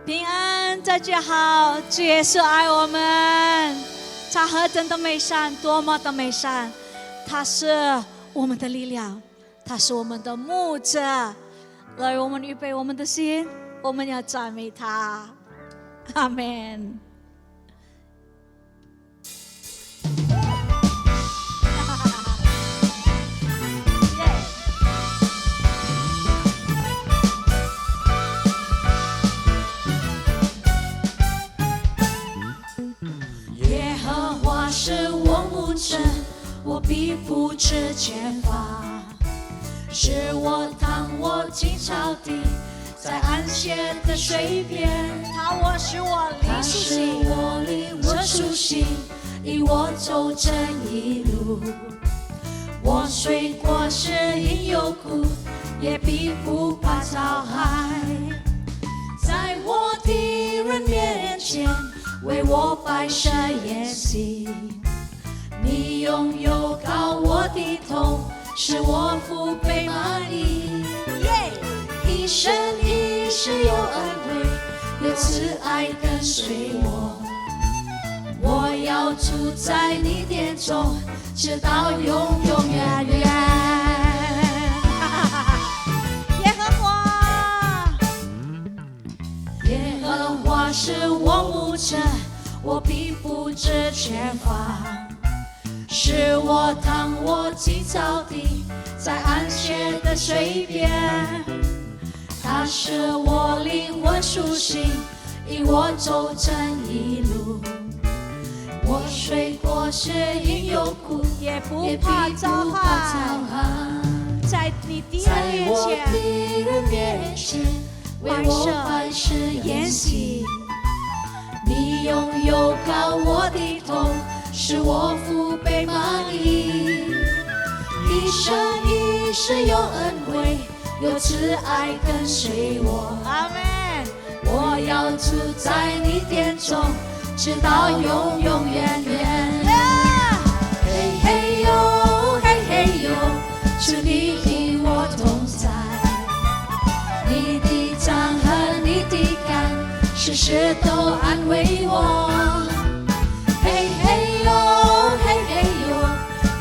平安，大家好，主耶稣爱我们，他何等的美善，多么的美善，他是我们的力量，他是我们的牧者。来，我们预备我们的心，我们要赞美他。阿们。耶和华是我牧者，我必不致缺乏。是我躺卧青草地，在安歇的水边。他是我灵我苏醒，引我走这一路。我虽过是因有苦，也必不怕遭害。在我敌人面前，为我摆设筵席。你拥有高我的头，使我腹背满溢。一生一世有恩惠，有慈爱跟随我。我要住在你殿中，直到永永远远。耶和华，耶和华是我牧者，我必不致缺乏。是我躺卧青草地，在安歇的水边。他是我灵魂苏醒，引我走这一路。我虽过是因有苦，也不怕遭害。在你敌人面前，为我摆设筵席。你拥有高我的头，使我腹背满溢。一生一世有恩惠，有慈爱跟随我。阿们。我要住在你殿中，直到永永远远。嘿嘿哟，嘿嘿哟，主你与我同在。时时都安慰我。嘿嘿呦，嘿嘿呦，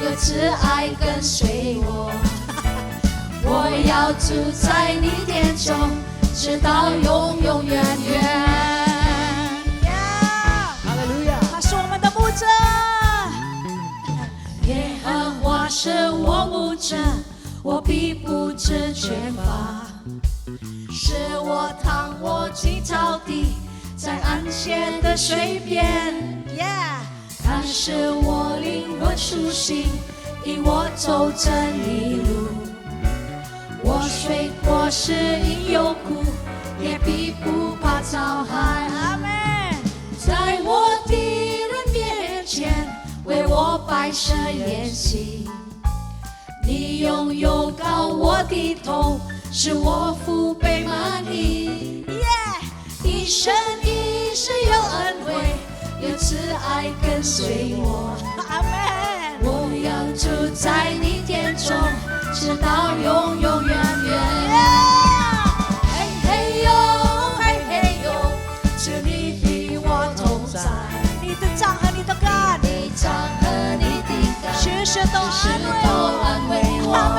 有慈爱跟随我。我要住在你殿中，直到永永远远。哈利路亚！他是我们的牧者。耶和华是我牧者，我必不致缺乏。是我躺卧青草地，在安歇的水边。他使我灵魂苏醒，引我走真理路。我虽过死荫幽谷，也必不怕遭害。阿门。在我敌人面前，为我摆设筵席。你用油膏我的头，使我腹背满溢。一生一世有恩惠，有慈爱跟随我。阿门。我要住在你殿中，直到永永远远。嘿嘿呦，嘿嘿呦，主你与我同在。你的杖和你的竿，你杖和你的竿，时时都安慰我。阿门。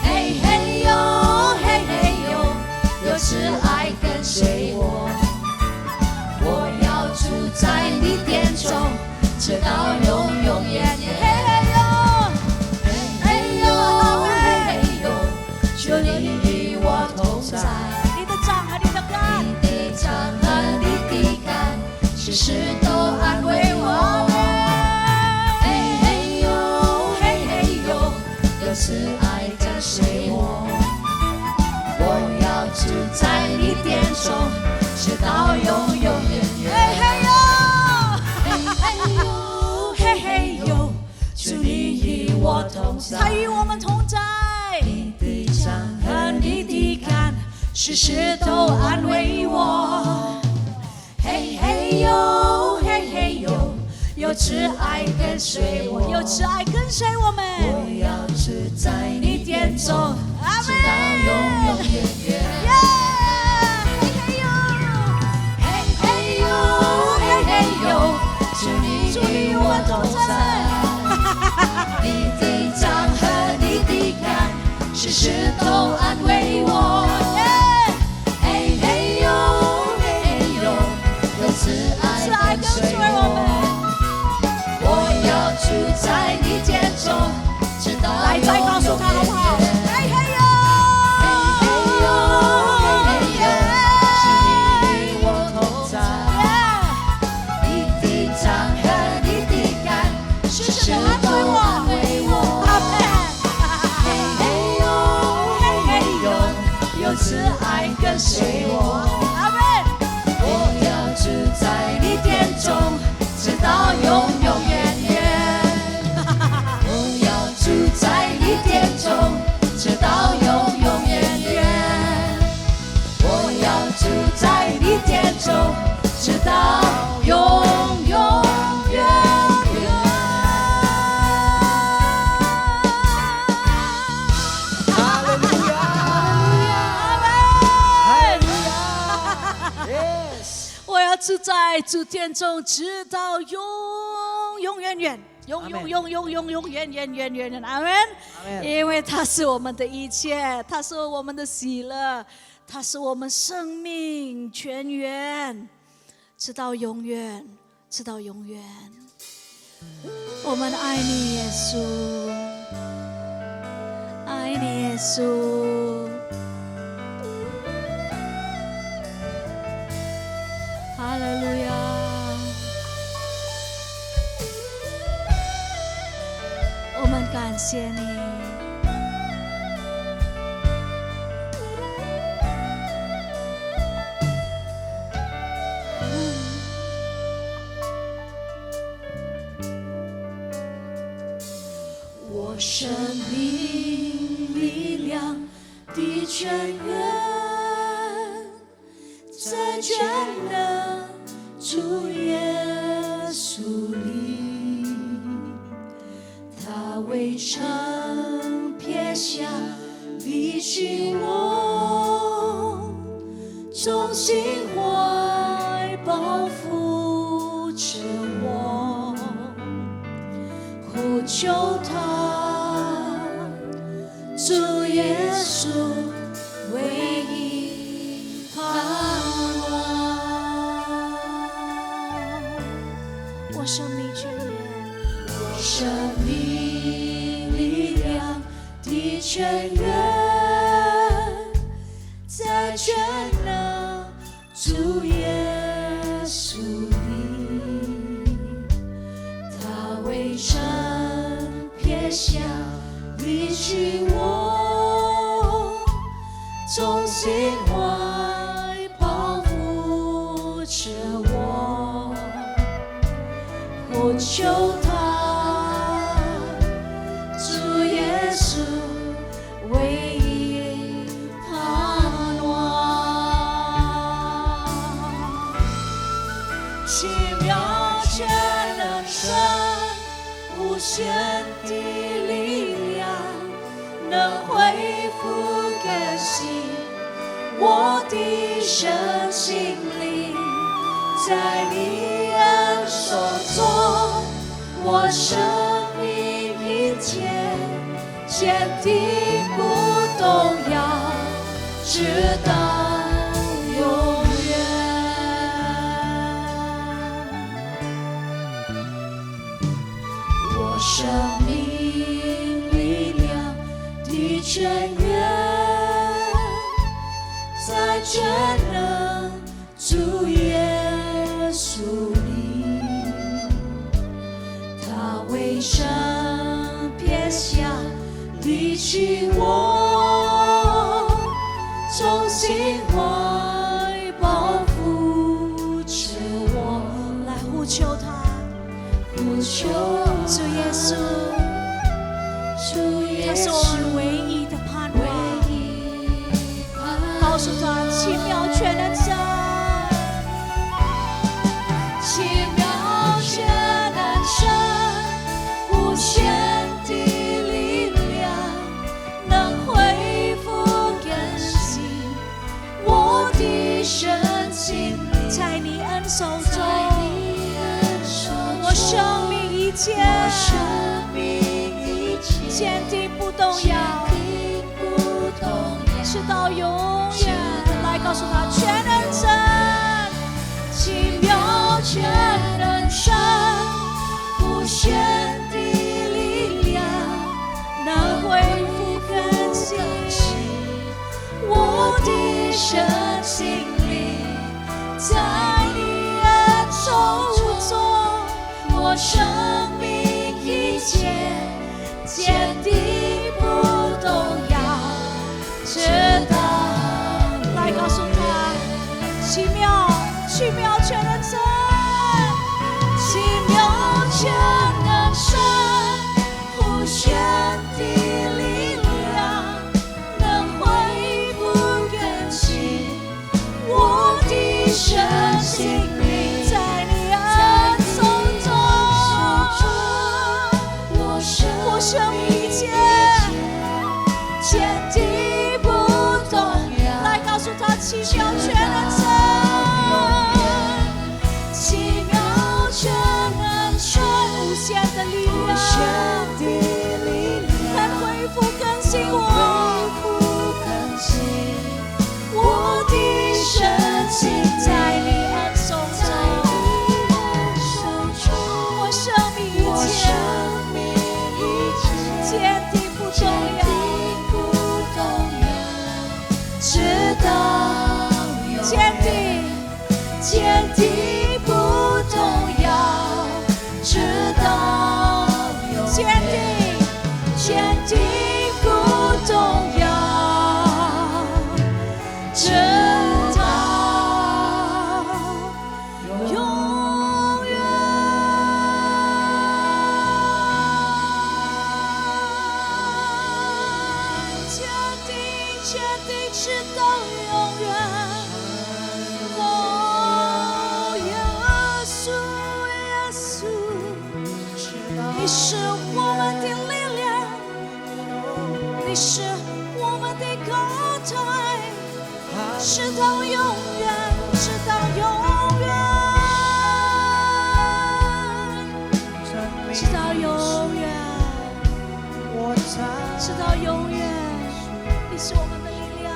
嘿嘿呦，嘿嘿呦，有慈爱跟随我。我要住在你殿中，直到永永远远。嘿嘿呦，嘿嘿呦，主你与我同在。你的杖和你的竿，你的杖和你的竿，时时都安慰我。嘿嘿呦，嘿嘿呦，有慈爱跟随我。我要住在你殿中，直到永永远远。嘿呦，嘿呦，嘿嘿呦，主你与我同在。他与我们同在。你的杖和你的竿，时时都安慰我。嘿嘿呦，嘿嘿呦，有慈爱跟随我，有慈爱跟随我们。我要住在你殿中，阿直到永永远远。嘿嘿呦，嘿嘿呦，主你与我同在。你的杖和你的竿，时时都安慰我。嘿嘿呦，嘿嘿呦，有慈爱跟随我。我要住在你殿中，直到来，再告诉他好不好？嘿嘿呦，嘿嘿呦，是你与我同在。你的杖和你的竿，时时都安慰我。嘿嘿呦，嘿嘿呦，有慈爱跟随我。阿门。我要住在你殿中，直到永永远远。我要住在你殿中，直到永永远远。我要住在你殿中，直到永永远远。哈利路亚！哈利路亚！Yes！我要住在主殿中，直到永永远远，永远远，阿门。因为他是我们的一切，他是我们的喜乐，他是我们生命泉源，直到永远，直到永远。我们爱你，耶稣，爱你，耶稣。哈利路亚！我们感谢你。我生命力量的泉源，在全能主耶稣里，他未曾撇下离弃我，忠心活保护着我，呼求他，主耶稣唯一盼望。我生命泉源，我生命力量的泉源，在全能主耶稣里，他为神撇下离弃我，从心怀保护着我，呼求他，主耶稣唯一盼望。奇妙全能神，无限的力量，能恢复更新我的身心灵，在你恩手中，我生命一切坚定不动摇，直到永远。我生命力量的泉源，在全能主耶稣里，他为神撇下离弃我，从心怀保护着我，来呼求他，呼求主耶稣，主耶他是我稣们唯一的盼唯望。一告诉他，奇妙全能神，奇妙全能神，无限的力量，能恢复更新我的身心灵，在你恩手在中，你恩手中，我生命一切我生命一切坚定不动摇，坚定不动摇，直到永远。来告诉他，全能神，奇妙全能神，无限的力量，能恢复更新我的身心灵，在你恩手中，我生命一切坚定不动摇，直到来告诉他，奇妙全能神，奇妙全能神，无限的力量，能恢复更新我的身心灵，在你恩手中，我生命一切坚定不动摇。来告诉他，奇妙全能神，奇妙全能神，无限的力无量，限的力量，能恢复更新我，恢复更新我的身心，在你恩手在中，你恩手中，我生命我一切生命一切坚定不动坚摇，定不动摇，直到永远，坚定不动摇，直到永坚远，坚定不动摇，直到永远。坚定直到永远。哦，耶稣，耶稣，你是我们的力量，你是我们的高台，直到永远，直到永远。到永远。你是我们的力量，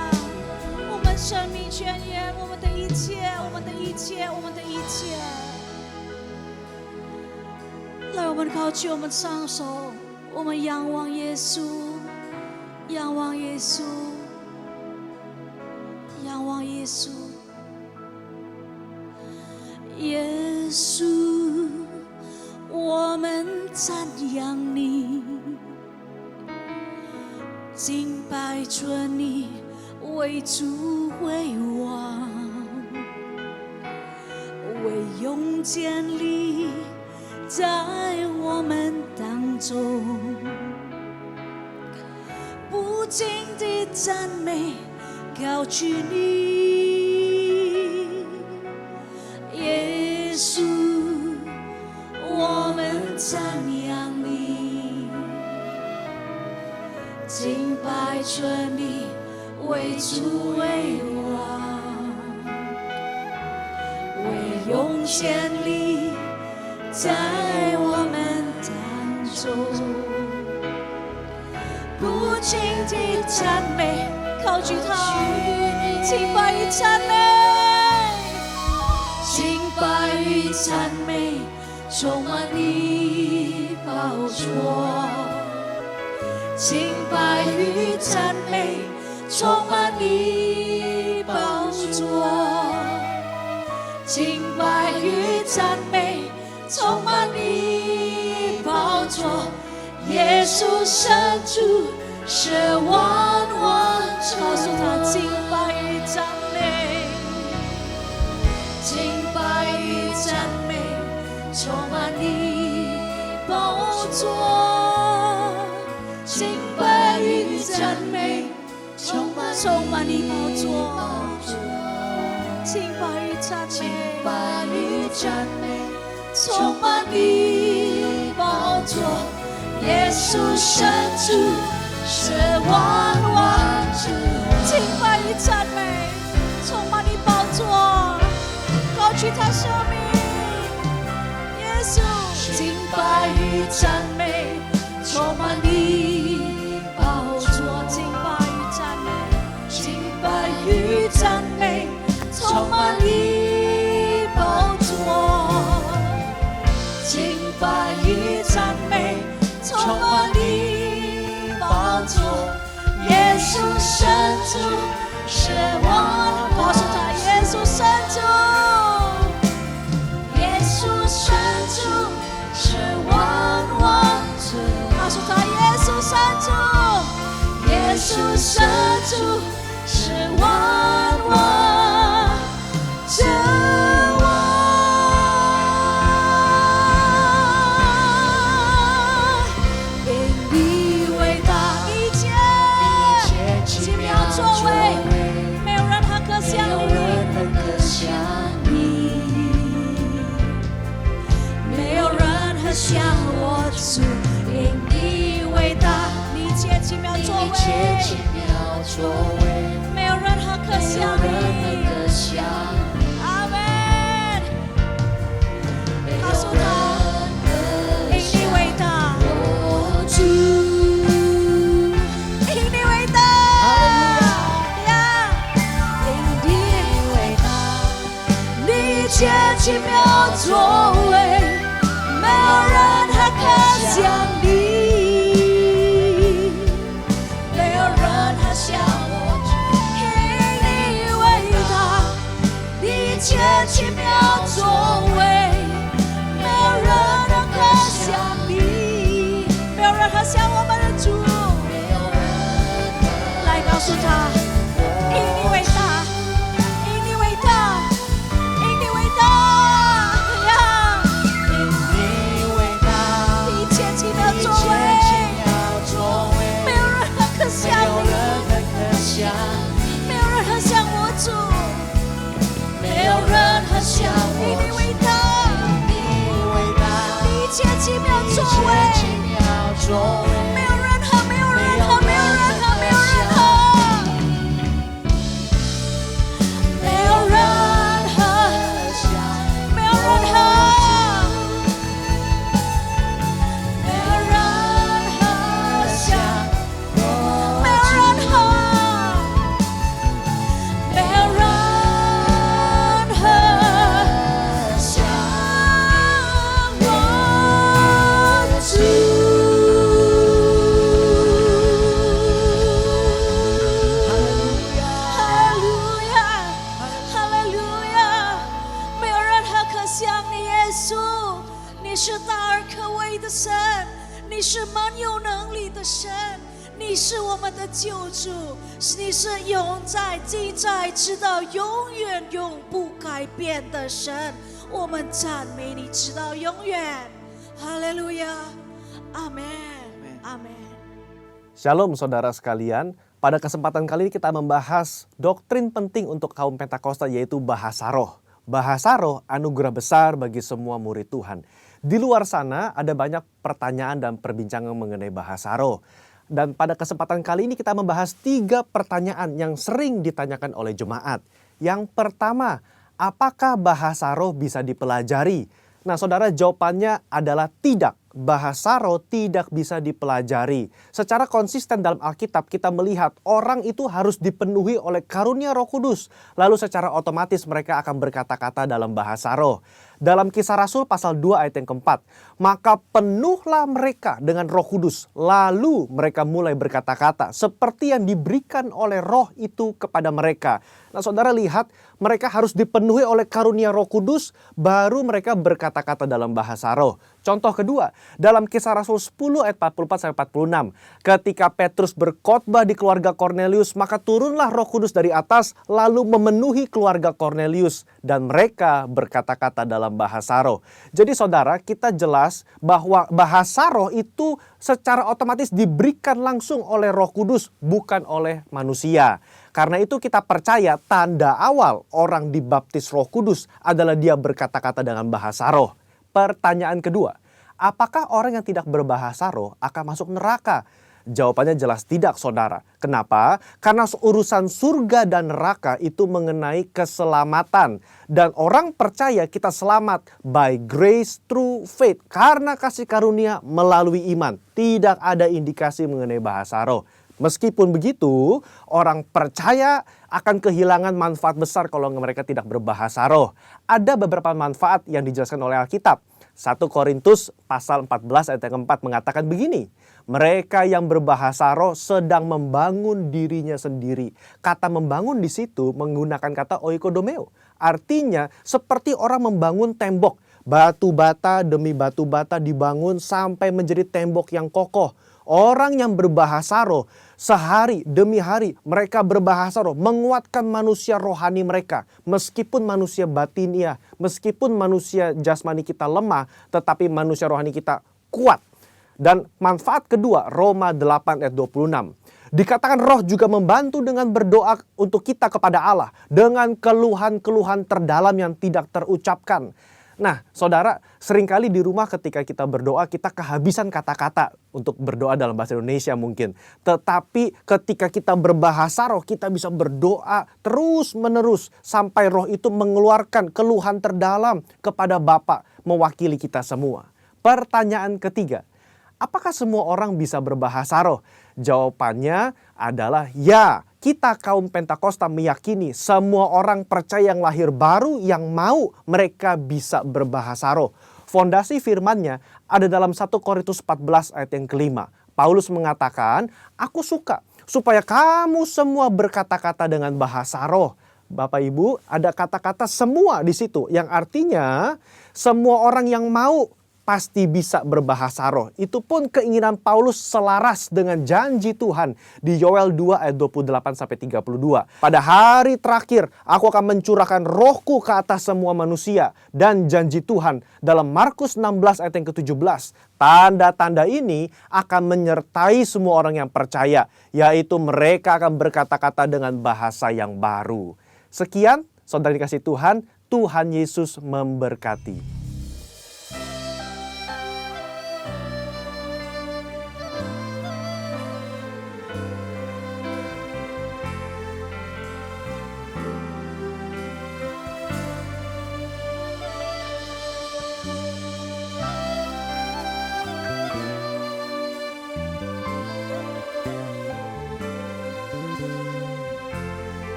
我们生命泉源，我们的一切，我们的一切，我们的一切。来，我们高举我们双手，我们仰望耶稣，仰望耶稣，仰望耶稣。耶稣，我们赞扬你，敬拜尊你为主为王，为永建立在我们当中，不尽的赞美高举你，耶稣，我们赞扬你，敬拜尊你为主为王，为永建立在我们当中，不尽的赞美高举他，敬拜与赞美，敬拜与赞美充满你宝座，敬拜与赞美充满你宝座，敬拜与赞美充满你宝座，耶稣神主是万王之王。告诉他，敬拜与赞美，敬拜与赞美充满你宝座，敬拜与赞美充满你宝座，敬拜与赞美，敬拜与赞美充满你宝座，耶稣神主是万王之王。敬拜与赞美充满你宝座，高举他生命，耶稣。敬拜与赞美充满你宝座，敬拜与赞美，敬拜与赞美充满你宝座，敬拜与赞美充满你宝座，耶稣神主是万，告诉他，耶稣神主，耶稣神主是万王之王，告诉他，耶稣神主，耶稣神主是万王之王。像我主，因你伟大，你一切奇妙作为，没有任何可像你。阿门。告诉他，因你伟大，主，因你伟大，因你伟大，你一切奇妙作为。没有人还可像你，没有人还像我，因你伟大，你一切奇妙作为，没有人还可像你，没有人还像我们的主。来告诉他，因你伟大，因你伟大，因你伟大。没有人像我主，没有人像我，你伟大，你一切奇妙作为，没有任何，没有任何，没有任何，没有任何，没有任何，没有任何，没有任何像我。神，你是我们的救主，你是永在、今在、直到永远、永不改变的神。我们赞美你，直到永远。哈利路亚，阿门，阿门。Shalom saudara sekalian, pada kesempatan kali ini kita membahas doktrin penting untuk kaum Pentakosta yaitu bahasa roh. Bahasa roh anugerah besar bagi semua murid Tuhan. Di luar sana ada banyak pertanyaan dan perbincangan mengenai bahasa roh. Dan pada kesempatan kali ini kita membahas 3 pertanyaan yang sering ditanyakan oleh jemaat. Yang pertama, apakah bahasa roh bisa dipelajari? Nah saudara, jawabannya adalah tidak. Bahasa roh tidak bisa dipelajari. Secara konsisten dalam Alkitab kita melihat orang itu harus dipenuhi oleh karunia Roh Kudus. Lalu secara otomatis mereka akan berkata-kata dalam bahasa roh. Dalam Kisah Rasul pasal 2 ayat yang keempat, maka penuhlah mereka dengan Roh Kudus. Lalu mereka mulai berkata-kata seperti yang diberikan oleh roh itu kepada mereka. Nah saudara lihat, mereka harus dipenuhi oleh karunia Roh Kudus, baru mereka berkata-kata dalam bahasa roh. Contoh kedua, dalam Kisah Rasul 10 ayat 44-46. Ketika Petrus berkhotbah di keluarga Kornelius, maka turunlah Roh Kudus dari atas lalu memenuhi keluarga Kornelius. Dan mereka berkata-kata dalam bahasa roh. Jadi saudara, kita jelas bahwa bahasa roh itu secara otomatis diberikan langsung oleh Roh Kudus, bukan oleh manusia. Karena itu kita percaya tanda awal orang dibaptis Roh Kudus adalah dia berkata-kata dengan bahasa roh. Pertanyaan kedua, apakah orang yang tidak berbahasa roh akan masuk neraka? Jawabannya jelas tidak saudara. Kenapa? Karena urusan surga dan neraka itu mengenai keselamatan. Dan orang percaya kita selamat by grace through faith. Karena kasih karunia melalui iman. Tidak ada indikasi mengenai bahasa roh. Meskipun begitu, orang percaya akan kehilangan manfaat besar kalau mereka tidak berbahasa roh. Ada beberapa manfaat yang dijelaskan oleh Alkitab. 1 Korintus pasal 14 ayat yang keempat mengatakan begini. Mereka yang berbahasa roh sedang membangun dirinya sendiri. Kata membangun di situ menggunakan kata oikodomeo. Artinya seperti orang membangun tembok. Batu bata demi batu bata dibangun sampai menjadi tembok yang kokoh. Orang yang berbahasa roh sehari demi hari mereka berbahasa roh menguatkan manusia rohani mereka. Meskipun manusia batinia, meskipun manusia jasmani kita lemah, tetapi manusia rohani kita kuat. Dan manfaat kedua, Roma 8 ayat 26. Dikatakan roh juga membantu dengan berdoa untuk kita kepada Allah dengan keluhan-keluhan terdalam yang tidak terucapkan. Nah, saudara, seringkali di rumah ketika kita berdoa, kita kehabisan kata-kata untuk berdoa dalam bahasa Indonesia mungkin. Tetapi ketika kita berbahasa roh, kita bisa berdoa terus-menerus sampai roh itu mengeluarkan keluhan terdalam kepada Bapa mewakili kita semua. Pertanyaan ketiga, apakah semua orang bisa berbahasa roh? Jawabannya adalah ya. Kita kaum Pentakosta meyakini semua orang percaya yang lahir baru yang mau mereka bisa berbahasa roh. Fondasi firman-Nya ada dalam 1 Korintus 14 ayat yang kelima. Paulus mengatakan, aku suka supaya kamu semua berkata-kata dengan bahasa roh. Bapak Ibu, ada kata-kata semua di situ yang artinya semua orang yang mau pasti bisa berbahasa roh. Itu pun keinginan Paulus selaras dengan janji Tuhan di Yoel 2 ayat 28-32. Pada hari terakhir aku akan mencurahkan rohku ke atas semua manusia. Dan janji Tuhan dalam Markus 16 ayat yang ke-17. Tanda-tanda ini akan menyertai semua orang yang percaya. Yaitu mereka akan berkata-kata dengan bahasa yang baru. Sekian, saudara dikasih Tuhan, Tuhan Yesus memberkati.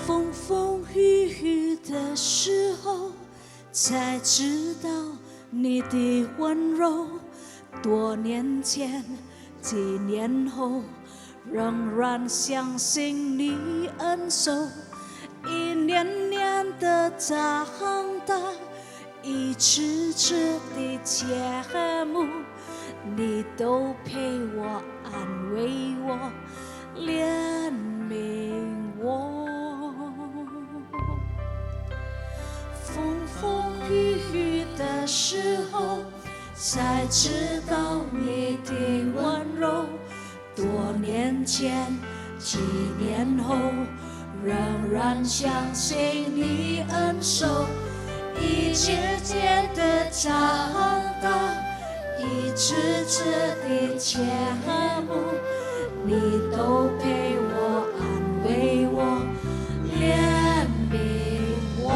风风雨雨的时候，才知道你的温柔。多年前，几年后，仍然相信你恩手，一年年的长大，一次次的节目，你都陪我安慰我，怜悯我。风风雨雨的时候，才知道你的温柔。多年前，几年后，仍然相信你恩手。一节节的长大，一次次的节目，你都陪我安慰我，怜悯我，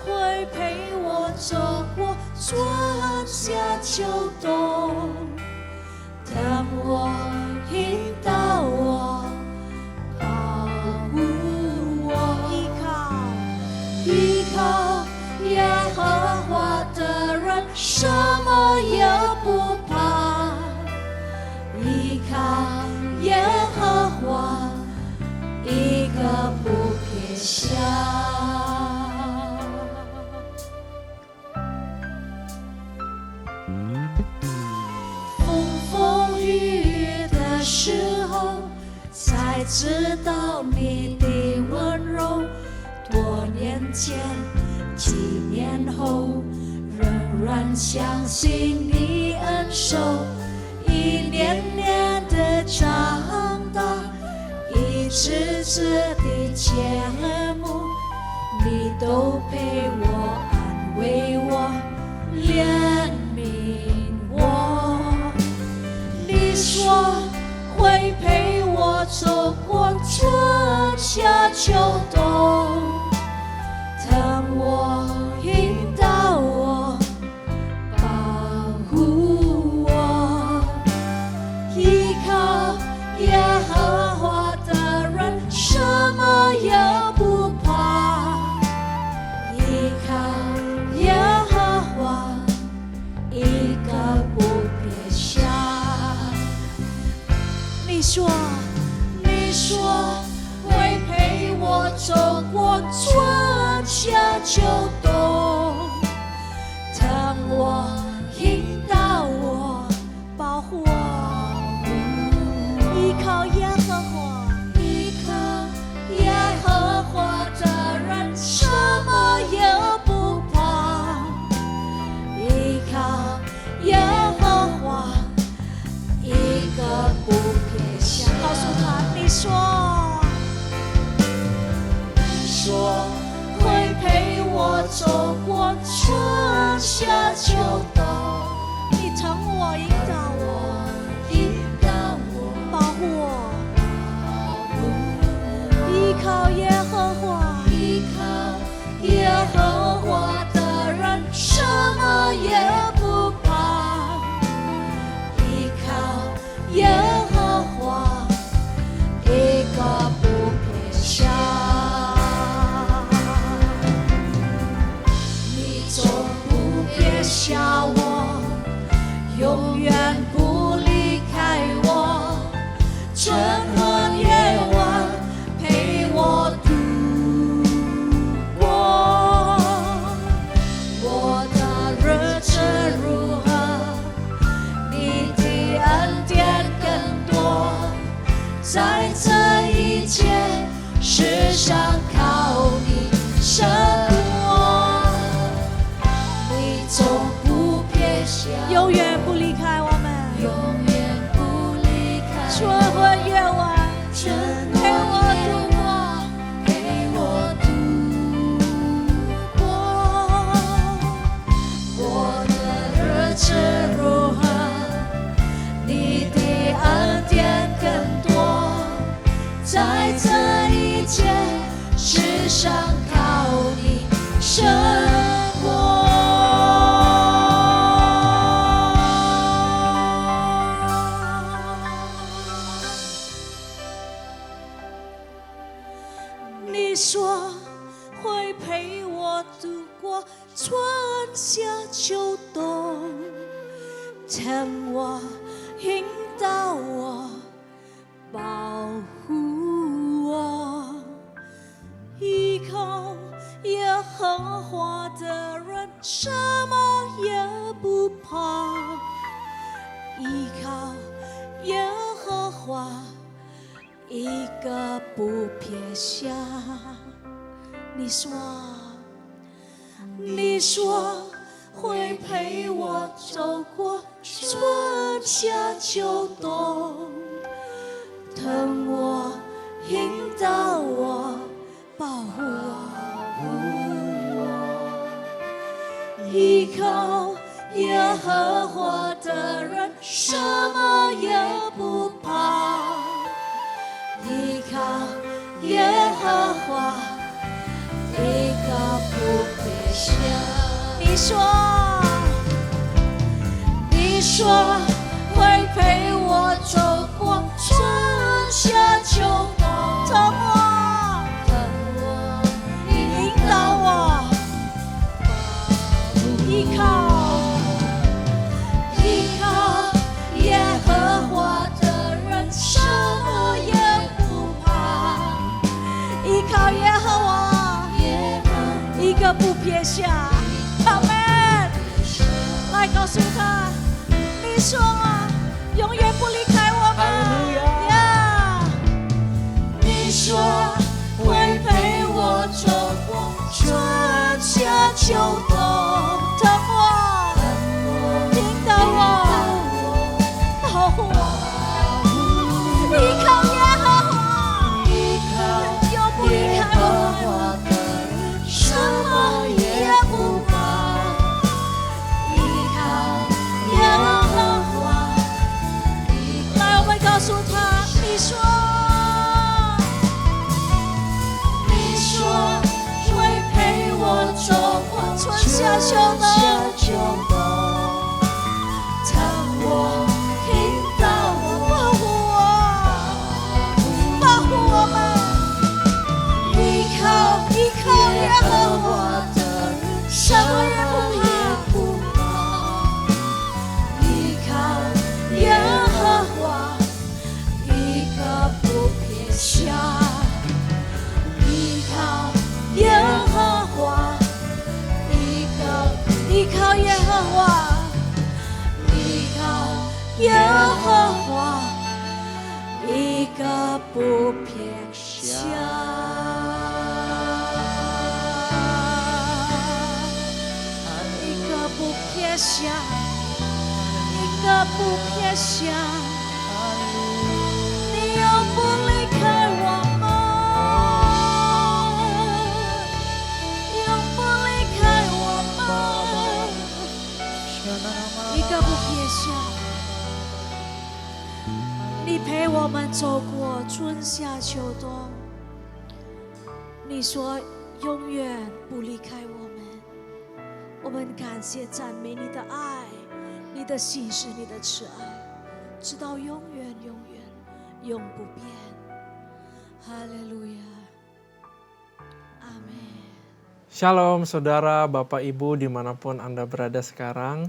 会陪我走过春夏秋冬，等我引导我，保护我，依靠耶和华的人，什么也不怕。依靠耶和华，一个不撇下。风风雨雨的时候，才知道你的温柔。多年前，几年后，仍然相信你恩手。一年年的长大，一次次的节目，你都陪我安慰我，怜悯我。你说会陪我走过春夏秋冬，等我引导我，保护我，依靠耶和华的人，什么也不怕。依靠耶和华，一个不撇下。你说会陪我走过春夏秋冬，等我引导我，保护我，依靠耶和华，依靠耶和华的人，什么也不怕。依靠耶和华，一个不撇下。告诉他，你说会陪我走过春夏秋冬，你疼我，引导我，保护我，依靠耶和华，依靠耶和华的人，什么也不怕。依靠耶和华，一个不撇下。下我，永远不离开我，晨昏夜晚陪我度过。我的日子如何，你的恩典更多，在这一切世上靠你胜过。总不撇下，永远不离开我们，永远不离开。春昏夜晚，陪我度过，陪我度过。我的日子如何，你的恩典更多，在这一切世上靠你胜过。你说会陪我度过春夏秋冬，疼我，引导我，保护我，依靠耶和华的人什么也不怕，依靠耶和华，一个不撇下。你说会陪我走过春夏秋冬，疼我、引导我、保护我，依靠耶和华的人什么也不怕，依靠耶和华，一个不撇下。你说会陪我走过春夏秋冬，疼我，引导我，依靠耶和华的人什么也不怕，依靠耶和华，一个不撇下。阿们，来告诉他，你说永远不离开我们。呀，你说会陪我走过春夏秋冬，疼我，引导我，保护我，依靠耶和华，永不离开我们，什么也不怕。告诉他，你说会陪我走过春夏秋冬，疼我，引导我，保护我们，依靠耶和华的人，什么也不怕，依靠耶和华。不撇下，依靠耶和华，依靠耶和华，依靠耶和华，一个不撇下，一个不撇下，一个不撇下。永不离开我们，永不离开我们，一个不撇下。你陪我们走过春夏秋冬，你说永远不离开我们。我们感谢赞美你的爱，你的信实，你的慈爱，直到永远永远。永不变，哈利路亚，阿门。Shalom saudara, Bapak Ibu dimanapun Anda berada sekarang.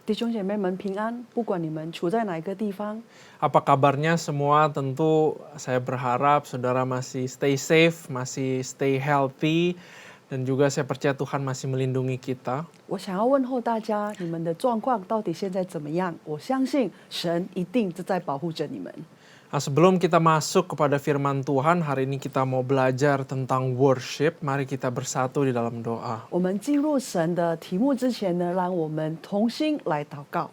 弟兄姐妹们平安，不管你们处在哪一个地方。Apa kabarnya semua? Tentu saya berharap saudara masih stay safe, masih stay healthy, dan juga saya percaya Tuhan masih melindungi kita. 我想要问候大家，你们的状况到底现在怎么样？我相信神一定是在保护着你们。Nah, sebelum kita masuk kepada firman Tuhan, hari ini kita mau belajar tentang worship. Mari kita bersatu di dalam doa. 我们进入神的题目之前呢，让我们同心来祷告。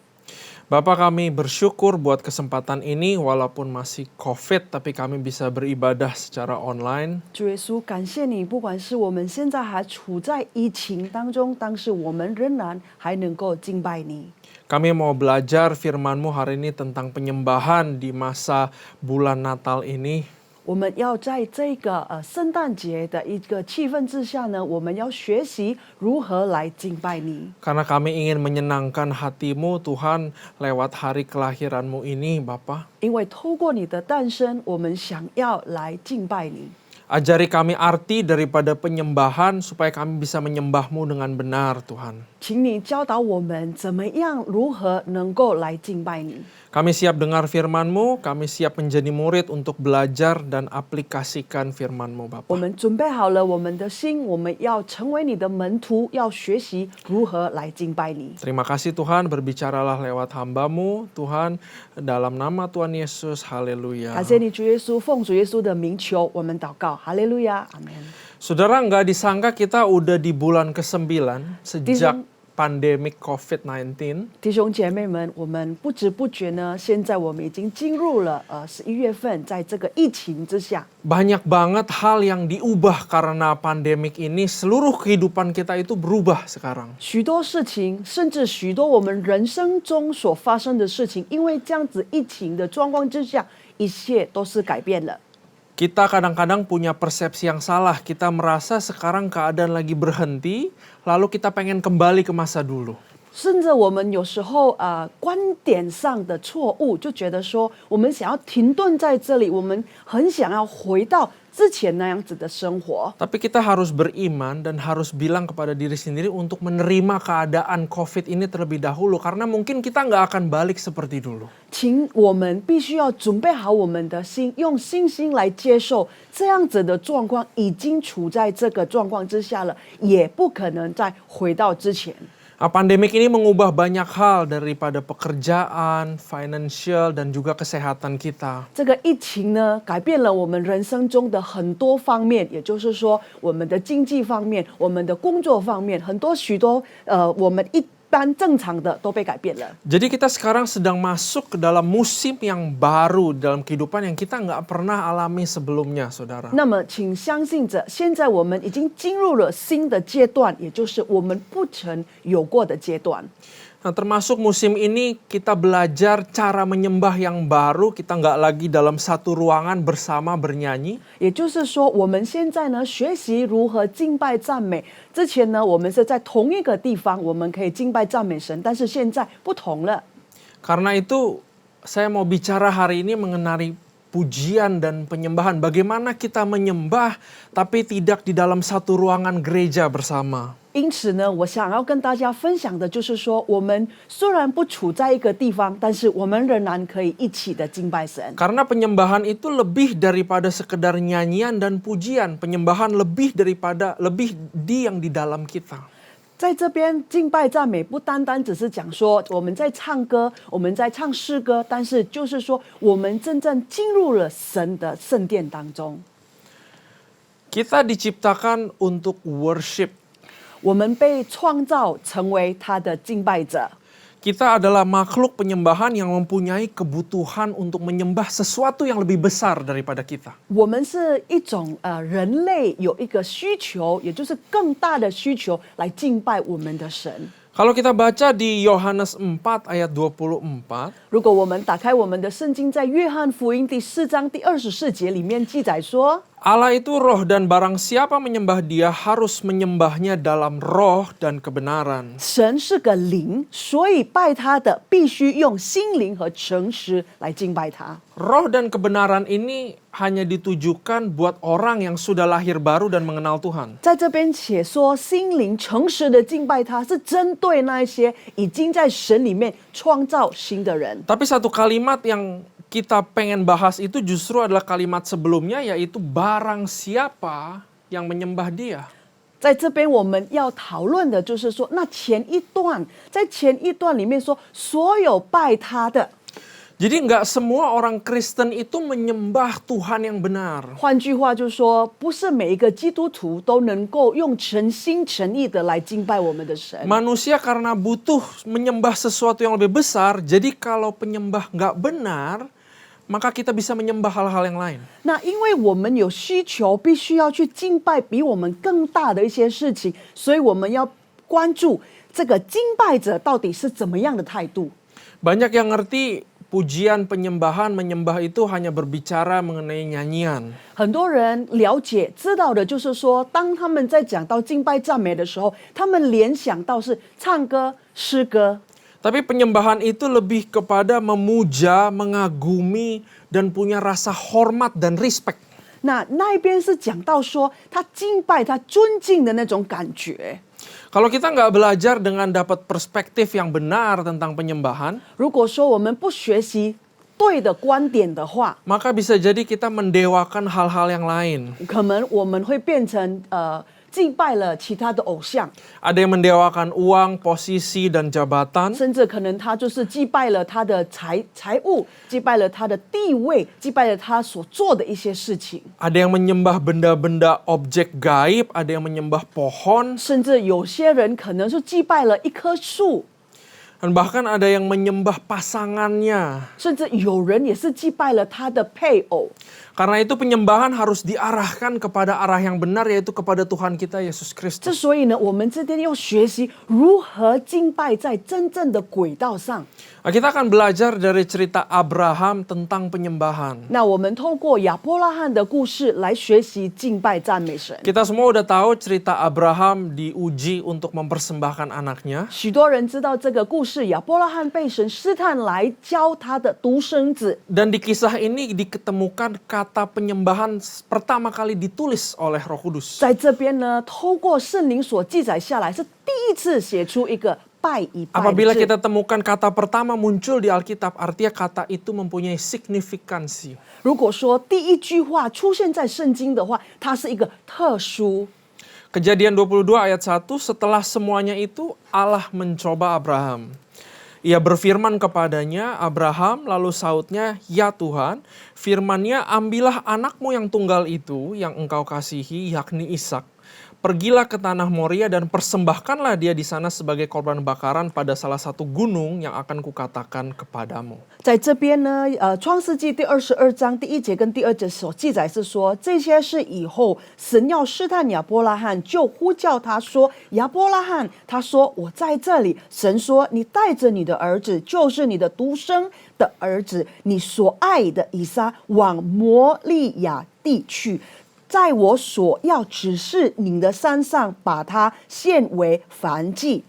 Bapa, kami bersyukur buat kesempatan ini, walaupun masih COVID, tapi kami bisa beribadah secara online. 主耶稣，感谢你，不管是我们现在还处在疫情当中，但是我们仍然还能够敬拜你。Kami mau belajar firman-Mu hari ini tentang penyembahan di masa bulan Natal ini. 我们要在这个圣诞节的一个气氛之下呢，我们要学习如何来敬拜你。Karena kami ingin menyenangkan hati-Mu, Tuhan, lewat hari kelahiran-Mu ini, Bapa. 因为透过你的诞生，我们想要来敬拜你。Ajari kami arti daripada penyembahan supaya kami bisa menyembah-Mu dengan benar, Tuhan. 请你教导我们怎么样如何能够来敬拜你。 Kami siap dengar firman-Mu, kami siap menjadi murid untuk belajar dan aplikasikan firman-Mu, 我 Bapa. 们准备好了我们的心，我们要成为你的门徒，要学习如何来敬拜你。 Terima kasih Tuhan, berbicaralah lewat hamba-Mu, Tuhan, dalam nama Tuhan Yesus, haleluya. 感谢你，主耶稣，奉主耶稣的名求，我们祷告，哈利路亚，阿门。 Saudara, nggak disangka kita udah di bulan ke-9 sejak Disang- pandemik COVID-19. 弟兄姐妹们，我们不知不觉呢，现在我们已经进入了11月份，在这个疫情之下， Banyak banget hal yang diubah karena pandemik ini, seluruh kehidupan kita itu berubah sekarang. 许多事情，甚至许多我们人生中所发生的事情，因为这样子疫情的状况之下，一切都是改变了。 Kita kadang-kadang punya persepsi yang salah. Kita merasa sekarang keadaan lagi berhenti, lalu kita pengen kembali ke masa dulu. 甚至我们有时候观点上的错误，就觉得说我们想要停顿在这里，我们很想要回到之前那样子的生活。 Tapi kita harus beriman dan harus bilang kepada diri sendiri untuk menerima keadaan COVID ini terlebih dahulu. Karena mungkin kita nggak akan balik seperti dulu. 请我们必须要准备好我们的心，用信心来接受这样子的状况，已经处在这个状况之下了，也不可能再回到之前。 Pandemik ini mengubah banyak hal daripada pekerjaan, financial, dan juga kesehatan kita. 这个疫情呢，改变了我们人生中的很多方面，也就是说，我们的经济方面、我们的工作方面，许多我们一般正常的都被改变了。 Jadi kita sekarang sedang masuk ke dalam musim yang baru dalam kehidupan yang kita nggak pernah alami sebelumnya, saudara. 那么，请相信着，现在我们已经进入了新的阶段，也就是我们不曾有过的阶段。 Nah, termasuk musim ini kita belajar cara menyembah yang baru. Kita nggak lagi dalam satu ruangan bersama bernyanyi. 也就是说，我们现在呢，学习如何敬拜赞美。之前呢，我们是在同一个地方，我们可以敬拜赞美神，但是现在不同了。 Karena itu saya mau bicara hari ini mengenai pujian dan penyembahan. Bagaimana kita menyembah tapi tidak di dalam satu ruangan gereja bersama. 因此呢，我想要跟大家分享的就是说，我们虽然不处在一个地方，但是我们仍然可以一起的敬拜神。 Karena penyembahan itu lebih daripada sekedar nyanyian dan pujian. Penyembahan lebih yang di dalam kita. 在这边敬拜赞美，不单单只是讲说我们在唱歌，我们在唱诗歌，但是就是说，我们真正进入了神的圣殿当中。 Kita diciptakan untuk worship. 我们被创造成为他的敬拜者。 Kita adalah makhluk penyembahan yang mempunyai kebutuhan untuk menyembah sesuatu yang lebih besar daripada kita. 我们是一种人类有一个需求，也就是更大的需求来敬拜我们的神。 Kalau kita baca di Yohanes 4 ayat 24, 如果我们打开我们的圣经，在约翰福音第4章第24节里面记载说。 Allah itu roh dan barang siapa menyembah dia harus menyembahnya dalam roh dan kebenaran. 神是个灵，所以拜他的必须用心灵和诚实来敬拜他。 Roh dan kebenaran ini hanya ditujukan buat orang yang sudah lahir baru dan mengenal Tuhan. 在这边且说心灵诚实的敬拜他，是针对那一些已经在神里面创造新的人。 Tapi satu kalimat yang kita pengen bahas itu justru adalah kalimat sebelumnya, yaitu barang siapa yang menyembah dia. 在这边我们要讨论的就是说，那在前一段里面说，所有拜他的。 Jadi nggak semua orang Kristen itu menyembah Tuhan yang benar. 换句话就是说，不是每一个基督徒都能够用诚心诚意的来敬拜我们的神。 Manusia karena butuh menyembah sesuatu yang lebih besar, jadi kalau penyembah nggak benar, maka kita bisa menyembah hal-hal yang lain. 那因为我们有需求，必须要去敬拜比我们更大的一些事情，所以我们要关注这个敬拜者到底是怎么样的态度。 Banyak yang ngerti pujian, penyembahan, menyembah itu hanya berbicara mengenai nyanyian. 很多人了解知道的就是说，当他们在讲到敬拜赞美的时候，他们联想到是唱歌、诗歌。 Tapi penyembahan itu lebih kepada memuja, mengagumi, dan punya rasa hormat dan respect. 那一边是讲到说，他敬拜、他尊敬的那种感觉。Kalau kita nggak belajar dengan dapat perspektif yang benar tentang penyembahan, 如果说我们不学习对的观点的话， maka bisa jadi kita mendewakan hal-hal yang lain. 可能我们会变成敬拜了其他的偶像， Ada yang mendewakan uang, posisi, dan jabatan. 甚至可能他就是祭拜了他的财物，祭拜了他的地位，祭拜了他所做的一些事情。 Ada yang menyembah benda-benda objek gaib, ada yang menyembah pohon, 甚至有些人可能是祭拜了一棵树， dan bahkan ada yang menyembah pasangannya. 甚至有人也是祭拜了他的配偶。 Karena itu penyembahan harus diarahkan kepada arah yang benar, yaitu kepada Tuhan kita Yesus 之 Kristus. 所以呢，我们今天要学习如何敬拜在真正的轨道上。 Nah, kita akan belajar dari cerita Abraham tentang penyembahan. 那我们透过亚伯拉罕的故事来学习敬拜赞美神。 Kita semua udah tahu cerita Abraham diuji untuk mempersembahkan anaknya. 许多人知道这个故事，亚伯拉罕被神试探来教他的独生子。 Dan di kisah ini diketemukan kata penyembahan pertama kali ditulis oleh Roh Kudus. 在这边呢，透过圣灵所记载下来，是第一次写出一个拜一拜 Apabila 的字。 kita temukan kata pertama muncul di Alkitab, artinya kata itu mempunyai signifikansi. 如果说第一句话出现在圣经的话，它是一个特殊。 Kejadian 22 ayat 1, setelah semuanya itu Allah mencoba Abraham. Ia berfirman kepadanya, Abraham, lalu sautnya, ya Tuhan, firman-Nya, ambillah anakmu yang tunggal itu, yang engkau kasihi, yakni Ishak. Pergilah ke tanah Moria dan persembahkanlah dia di sana sebagai korban bakaran pada salah satu gunung yang akan kukatakan kepadamu. 在这边呢，创世纪第22章第1节跟第2节所记载是说，这些事以后，神要试探亚伯拉罕，就呼叫他说：“亚伯拉罕。”他说：“我在这里。”神说：“你带着你的儿子，就是你的独生的儿子，你所爱的以撒，往摩利亚地去。在我所要指示你的山上，把它献为燔祭。”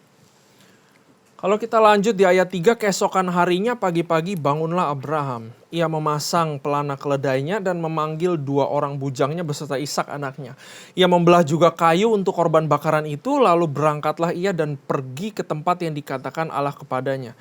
Kalau kita lanjut di ayat 3, keesokan harinya pagi-pagi bangunlah Abraham. Ia memasang pelana keledainya dan memanggil 2 orang bujangnya beserta Ishak anaknya. Ia membelah juga kayu untuk korban bakaran itu, lalu berangkatlah ia dan pergi ke tempat yang dikatakan Allah kepadanya.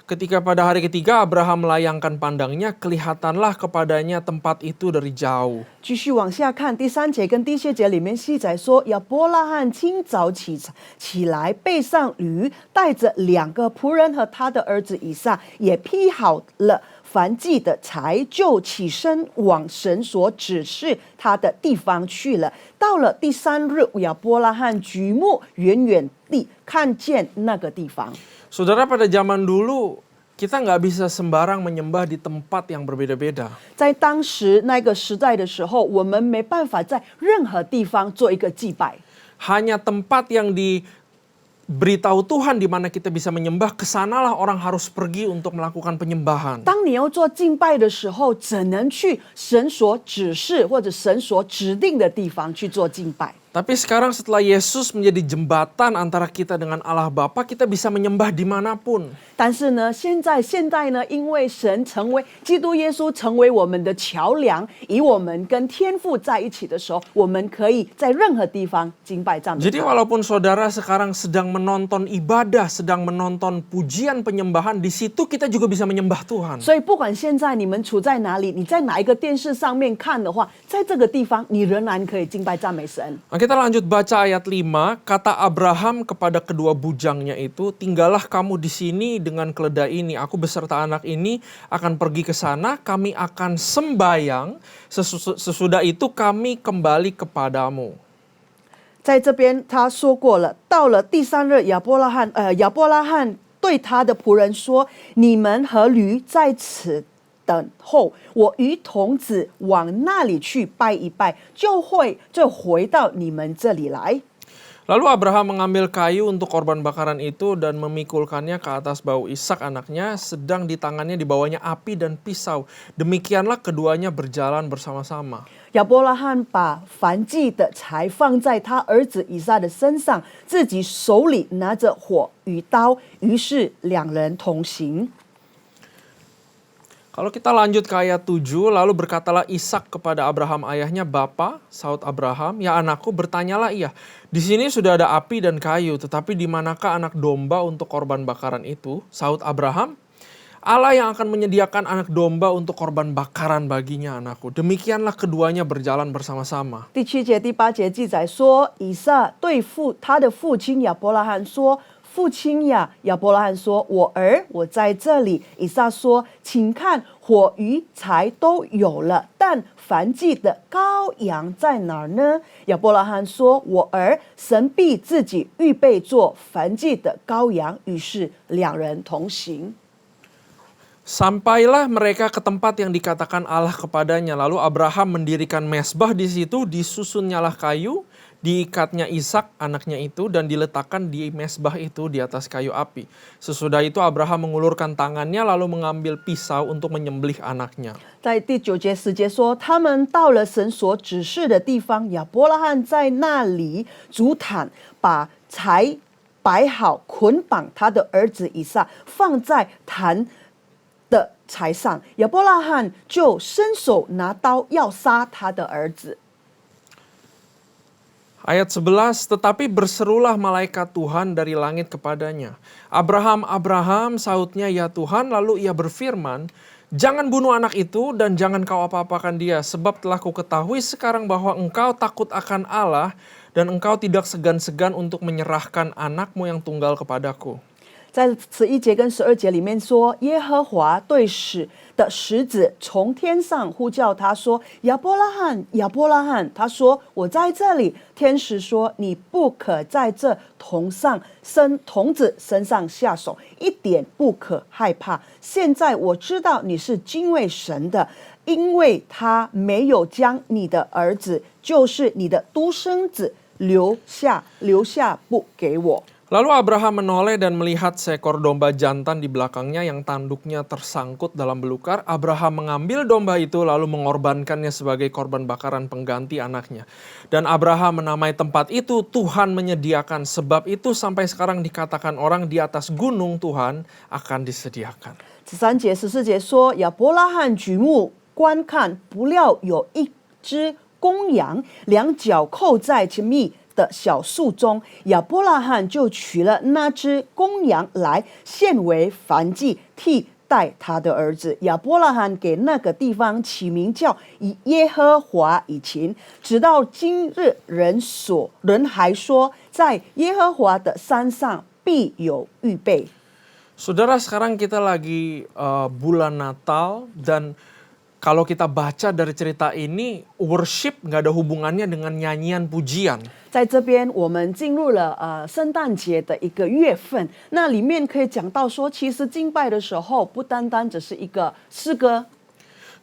Ketika pada hari ketiga Abraham melayangkan pandangnya, kelihatanlah kepadanya tempat itu dari jauh. 继续往下看，第3节跟第4节里面记载说，亚伯拉罕清早起来，背上驴，带着2个仆人和他的儿子以撒，也劈好了燔祭的柴，就起身往神所指示他的地方去了。到了第3日，亚伯拉罕举目远远地看见那个地方。 Saudara, pada zaman dulu kita nggak bisa sembarang menyembah di tempat yang berbeda-beda. 在当时那个时代的时候，我们没办法在任何地方做一个祭拜。 Hanya tempat yang diberitahu Tuhan di mana kita bisa menyembah, kesanalah orang harus pergi untuk melakukan penyembahan. 当你要做敬拜的时候，只能去神所指示或者神所指定的地方去做敬拜。 Tapi sekarang setelah Yesus menjadi jembatan antara kita dengan Allah Bapa, kita bisa menyembah dimanapun. 但是呢，现代呢，因为神成为基督耶稣成为我们的桥梁，以我们跟天父在一起的时候，我们可以在任何地方敬拜赞美。 Jadi walaupun saudara sekarang sedang menonton ibadah, sedang menonton pujian penyembahan, di situ kita juga bisa menyembah Tuhan. 所以不管现在你们处在哪里，你在哪一个电视上面看的话，在这个地方你仍然可以敬拜赞美神。 Kita lanjut baca ayat 5, kata Abraham kepada kedua bujangnya itu, tinggallah kamu di sini dengan keledai ini, aku beserta anak ini akan pergi ke sana, kami akan sembayang, sesudah itu kami kembali kepadamu. 在这边他说过了，到了第3日，亚伯拉罕对他的仆人说：“你们和驴在此等候，我与童子往那里去拜一拜，就回到你们这里来。” Lalu Abraham mengambil kayu untuk korban bakaran itu dan memikulkannya ke atas bahu Ishak anaknya, sedang di tangannya dibawanya api dan pisau. Demikianlah keduanya berjalan bersama-sama. 亚伯拉罕把燔祭的柴放在他儿子以撒的身上，自己手里拿着火与刀，于是2人同行。Kalau kita lanjut ke ayat 7, lalu berkatalah Ishak kepada Abraham ayahnya, "Bapa," sahut Abraham, "Ya anakku," bertanyalah ia, "di sini sudah ada api dan kayu, tetapi di manakah anak domba untuk korban bakaran itu?" Sahut Abraham, "Allah yang akan menyediakan anak domba untuk korban bakaran baginya, anakku." Demikianlah keduanya berjalan bersama-sama. 第7节、第8节记载说，以撒对他的父亲亚伯拉罕说：“父亲呀！”亚伯拉罕说：“我儿，我在这里。”以撒说：“请看，火与柴都有了，但燔祭的羔羊在哪儿呢？”亚伯拉罕说：“我儿，神必自己预备做燔祭的羔羊。”于是两人同行。 Sampailah mereka ke tempat yang dikatakan Allah kepadanya. Lalu Abraham mendirikan mezbah di situ, disusunnyalah kayu, diikatnya Ishak anaknya itu dan diletakkan di mezbah itu di atas kayu api. Sesudah itu Abraham mengulurkan tangannya lalu mengambil pisau untuk menyembelih anaknya. 在第9节、10节说，他们到了神所指示的地方，亚伯拉罕在那里筑坛，把柴摆好，捆绑他的儿子以撒，放在坛的柴上。亚伯拉罕就伸手拿刀要杀他的儿子。 Ayat 11, tetapi berserulah malaikat Tuhan dari langit kepadanya. "Abraham, Abraham," sahutnya, "Ya Tuhan." Lalu ia berfirman, "Jangan bunuh anak itu dan jangan kau apa-apakan dia, sebab telah kuketahui sekarang bahwa engkau takut akan Allah dan engkau tidak segan-segan untuk menyerahkan anakmu yang tunggal kepadaku." 在11节跟12节里面说，耶和华对使子从天上呼叫他说：“亚伯拉罕，亚伯拉罕。”他说：“我在这里。”天使说：“你不可在这童子身上下手，一点不可害怕。现在我知道你是敬畏神的，因为他没有将你的儿子，就是你的独生子留下不给我。” Lalu Abraham menoleh dan melihat seekor domba jantan di belakangnya yang tanduknya tersangkut dalam belukar. Abraham mengambil domba itu lalu mengorbankannya sebagai korban bakaran pengganti anaknya. Dan Abraham menamai tempat itu Tuhan menyediakan. Sebab itu sampai sekarang dikatakan orang di atas gunung Tuhan akan disediakan. 13节、14节说，亚伯拉罕举目观看，不料有一只公羊，两脚扣在前面的小树中，亚伯拉罕就取了那只公羊来献为燔祭，替代他的儿子。亚伯拉罕给那个地方起名叫耶和华以前，直到今日人还说，在耶和华的山上必有预备。 Saudara, sekarang kita lagi bulan Natal dan kalau kita baca dari cerita ini, worship nggak ada hubungannya dengan nyanyian pujian. 在这边，我们进入了圣诞节的一个月份，那里面可以讲到说，其实敬拜的时候不单单只是一个诗歌，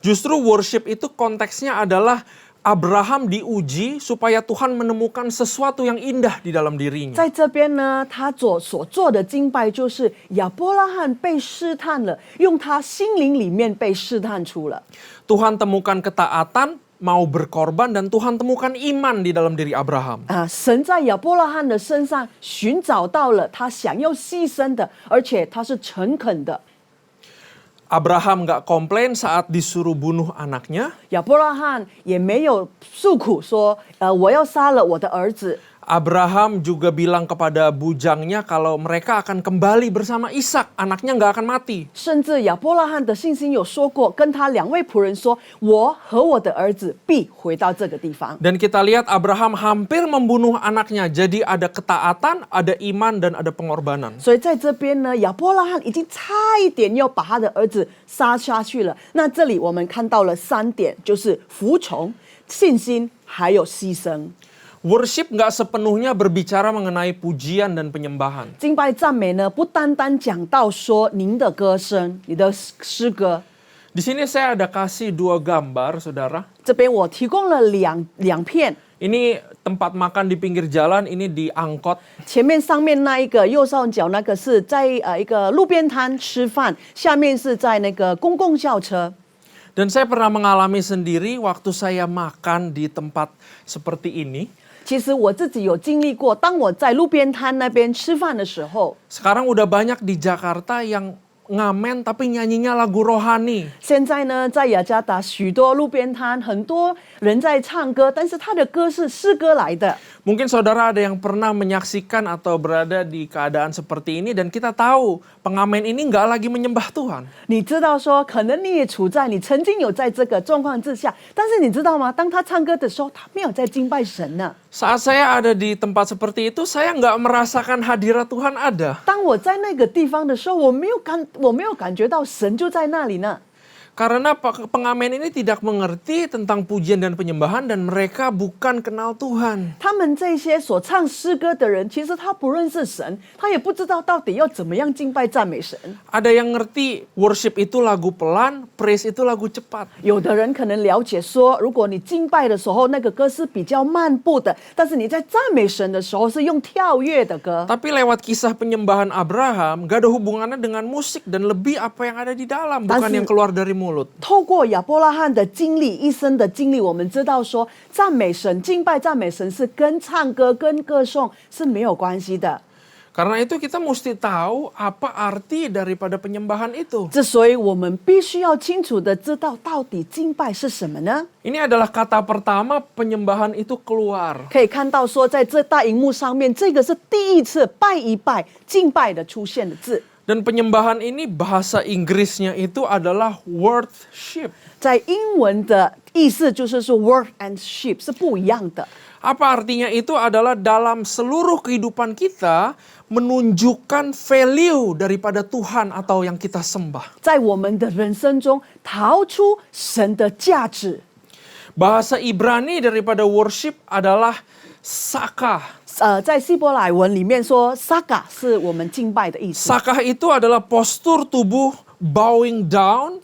Justru worship itu konteksnya adalah Abraham diuji supaya Tuhan menemukan sesuatu yang indah di dalam dirinya. 在这边呢，他所做的敬拜就是亚伯拉罕被试探了，用他心灵里面被试探出了。 Tuhan temukan ketaatan, mau berkorban, dan Tuhan temukan iman di dalam diri Abraham. 神在亚伯拉罕的身上寻找到了他想要牺牲的，而且他是诚恳的。 Abraham nggak komplain saat disuruh bunuh anaknya. 亚伯拉罕也没有诉苦说，我要杀了我的儿子。 Abraham juga bilang kepada bujangnya kalau mereka akan kembali bersama Ishak, anaknya nggak akan mati. 甚至亚伯拉罕的信心有说过，跟他2位仆人说：“我和我的儿子必回到这个地方。” Dan kita lihat Abraham hampir membunuh anaknya, jadi ada ketaatan, ada iman, dan ada pengorbanan. 所以在这边呢，亚伯拉罕已经差一点要把他的儿子杀下去了。那这里我们看到了3点，就是服从、信心，还有牺牲。 Worship nggak sepenuhnya berbicara mengenai pujian dan penyembahan. 敬拜赞美呢，不单单讲到说您的歌声、你的诗歌。 Di sini saya ada kasih 2 gambar, saudara. 这边我提供了两片， Ini tempat makan di pinggir jalan, ini di angkot. 前面上面那一个右上角那个是在一个路边摊吃饭，下面是在那个公共校车。 Dan saya pernah mengalami sendiri waktu saya makan di tempat seperti ini. 其实我自己有经历过，当我在路边摊那边吃饭的时候， Sekarang udah banyak di Jakarta yang ngamen tapi nyanyinya lagu rohani. 现在呢，在雅加达许多路边摊，很多人在唱歌，但是他的歌是诗歌来的。 Mungkin saudara ada yang pernah menyaksikan atau berada di keadaan seperti ini dan kita tahu pengamen ini nggak lagi menyembah Tuhan. 你知道说，可能你也处在你曾经有在这个状况之下，但是你知道吗？当他唱歌的时候，他没有在敬拜神呢。 Saat saya ada di tempat seperti itu, saya nggak merasakan hadirat Tuhan ada. 当我在那个地方的时候，我没有感觉到神就在那里呢。 Karena pengamen ini tidak mengerti tentang pujian dan penyembahan dan mereka bukan kenal Tuhan. 他们这些所唱诗歌的人，其实他不认识神，他也不知道到底要怎么样敬拜赞美神。 Ada yang ngerti worship itu lagu pelan, praise itu lagu cepat. 有的人可能了解说，如果你敬拜的时候，那个歌是比较慢步的，但是你在赞美神的时候是用跳跃的歌。 Tapi lewat kisah penyembahan Abraham, gak ada hubungannya dengan musik dan lebih apa yang ada di dalam, bukan yang keluar dari mulut. 透过亚伯拉罕的经历，一生的经历，我们知道说，赞美神、敬拜赞美神是跟唱歌、跟歌颂是没有关系的。 Karena itu kita mesti tahu apa arti daripada penyembahan itu. 之所以我们必须要清楚的知道到底敬拜是什么呢？ Ini adalah kata pertama penyembahan itu keluar. 可以看到说，在这大荧幕上面，这个是第一次拜一拜、敬拜的出现的字。 Dan penyembahan ini bahasa Inggrisnya itu adalah worship. 在英文的意思就是说 work and ship 是不一样的。 Apa artinya itu adalah dalam seluruh kehidupan kita menunjukkan value daripada Tuhan atau yang kita sembah. 在我们的人生中，逃出神的价值。 Bahasa Ibrani daripada worship adalah saka. 在希伯来文里面说 ，saga 是我们敬拜的意思。 Saka itu adalah postur tubuh bowing down.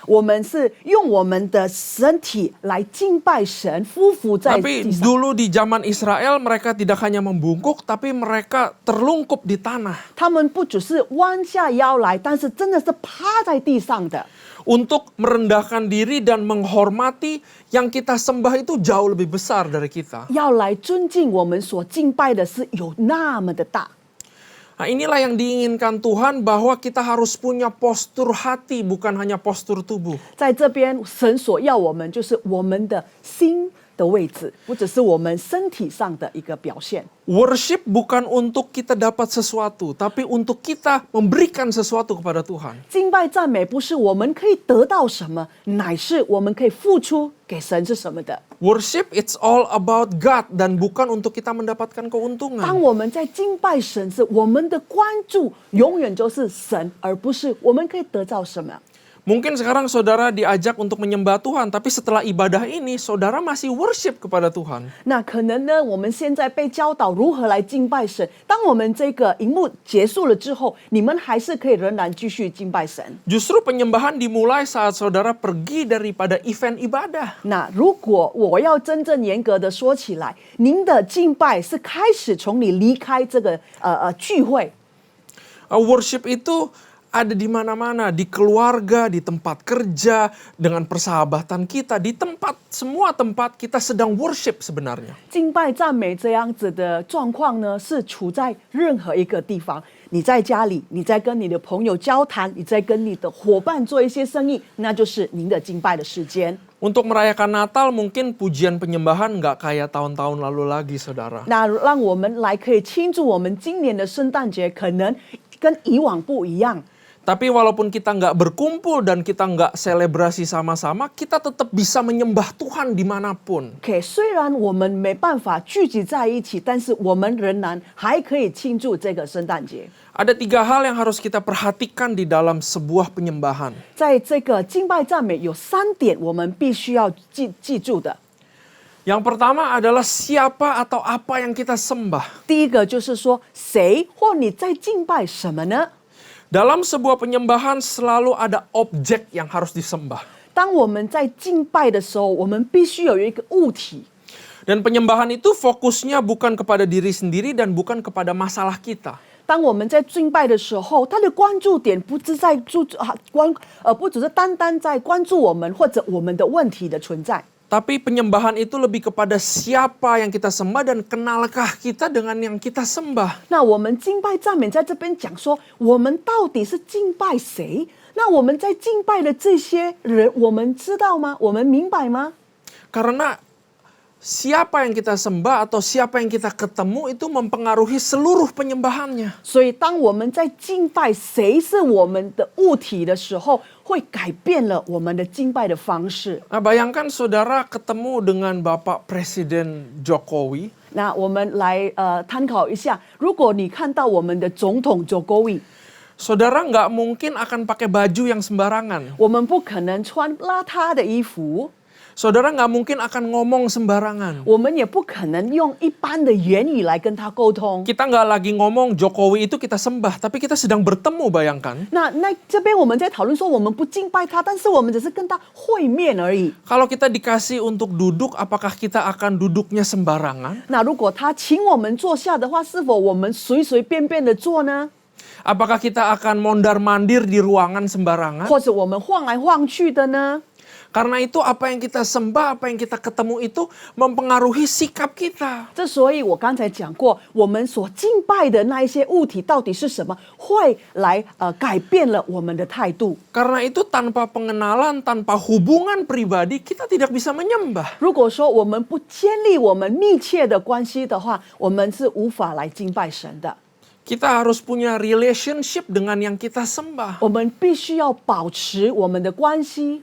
我们是用我们的身体来敬拜神，匍匐在 Tapi 地上。 dulu di zaman Israel mereka tidak hanya membungkuk, tapi mereka terlungkup di tanah. 他们不只是弯下腰来，但是真的是趴在地上的。 Untuk merendahkan diri dan menghormati yang kita sembah itu jauh lebih besar dari kita. 要来尊敬我们所敬拜的是有那么的大。 Nah, inilah yang diinginkan Tuhan bahwa kita harus punya postur hati bukan hanya postur tubuh. 在这边，神所要我们就是我们的心的位置，不只是我们身体上的一个表现。 Worship bukan untuk kita dapat sesuatu, tapi untuk kita memberikan sesuatu kepada Tuhan. 敬拜赞美不是我们可以得到什么，乃是我们可以付出给神是什么的。 Worship it's all about God dan bukan untuk kita mendapatkan 当 keuntungan. 我们在敬拜神时，我们的关注永远就是神，而不是我们可以得到什么。 Mungkin sekarang saudara diajak untuk menyembah Tuhan, tapi setelah ibadah ini saudara masih worship kepada Tuhan. 那可能呢，我们现在被教导如何来敬拜神。当我们这个荧幕结束了之后，你们还是可以仍然继续敬拜神。 Justru penyembahan dimulai saat saudara pergi daripada event ibadah. 那如果我要真正严格的说起来，您的敬拜是开始从你离开这个聚会。 Worship itu ada di mana-mana, di keluarga, di tempat kerja, dengan persahabatan kita, di tempat, semua tempat kita sedang worship sebenarnya. 敬拜赞美这样子的状况呢，是处在任何一个地方。你在家里，你在跟你的朋友交谈，你在跟你的伙伴做一些生意，那就是您的敬拜的时间。 Untuk merayakan Natal mungkin pujian penyembahan nggak kayak tahun-tahun lalu lagi, saudara. 那让我们来可以庆祝我们今年的圣诞节，可能跟以往不一样。 Tapi walaupun kita nggak berkumpul dan kita nggak selebrasi sama-sama, kita tetap bisa menyembah Tuhan dimanapun. OK， 虽然我们没办法聚集在一起，但是我们仍然还可以庆祝这个圣诞节。 Ada 3 hal yang harus kita perhatikan di dalam sebuah penyembahan. 在这个敬拜赞美有3点，我们必须要记住的。 Yang pertama adalah siapa atau apa yang kita sembah. 第一个就是说，谁或你在敬拜什么呢？ Dalam sebuah penyembahan selalu ada objek yang harus disembah. 当我们在敬拜的时候，我们必须有一个物体。 Dan penyembahan itu fokusnya bukan kepada diri sendiri dan bukan kepada masalah kita. 当我们在敬拜的时候，他的关注点不只在不只是单单在关注我们或者我们的问题的存在。Tapi penyembahan itu lebih kepada siapa yang kita sembah dan kenalkah kita dengan yang kita sembah. 那我们敬拜赞美在这边讲说，我们到底是敬拜谁？那我们在敬拜的这些人，我们知道吗？我们明白吗？ Karena siapa yang kita sembah atau siapa yang kita ketemu itu mempengaruhi seluruh penyembahannya. 所以，当我们在敬拜谁是我们的物体的时候，会改变了我们的敬拜的方式。 Nah, bayangkan saudara ketemu dengan Bapak Presiden Jokowi. 那我们来参考一下，如果你看到我们的总统 Jokowi， Saudara nggak mungkin akan pakai baju yang sembarangan. 我们不可能穿邋遢的衣服， Saudara nggak mungkin akan ngomong sembarangan. 我们也不可能用一般的言语来跟他沟通。 Kita nggak lagi ngomong Jokowi itu kita sembah, tapi kita sedang bertemu, bayangkan. 那这边我们在讨论说，我们不敬拜他，但是我们只是跟他会面而已。 Kalau kita dikasih untuk duduk, apakah kita akan duduknya sembarangan? 那如果他请我们坐下的话，是否我们随随便便的坐呢？ Apakah kita akan mondar-mandir di ruangan sembarangan? 或者我们晃来晃去的呢？ Karena itu apa yang kita sembah, apa yang kita ketemu itu mempengaruhi sikap kita. 这所以我刚才讲过，我们所敬拜的那一些物体到底是什么，会来改变了我们的态度。 Karena itu tanpa pengenalan, tanpa hubungan pribadi, kita tidak bisa menyembah. 如果说我们不建立我们密切的关系的话，我们是无法来敬拜神的。 Kita harus punya relationship dengan yang kita sembah. 我们必须要保持我们的关系，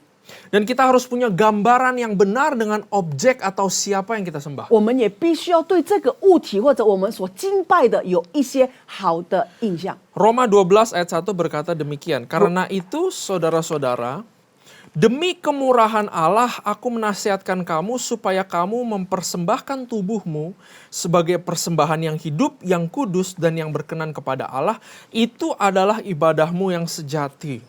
Dan kita harus punya gambaran yang benar dengan objek atau siapa yang kita sembah. 我们也必须要对这个物体或者我们所敬拜的有一些好的印象。 Roma 12 ayat 1 berkata demikian. Karena itu saudara-saudara, demi kemurahan Allah aku menasihatkan kamu supaya kamu mempersembahkan tubuhmu sebagai persembahan yang hidup, yang kudus dan yang berkenan kepada Allah. Itu adalah ibadahmu yang sejati.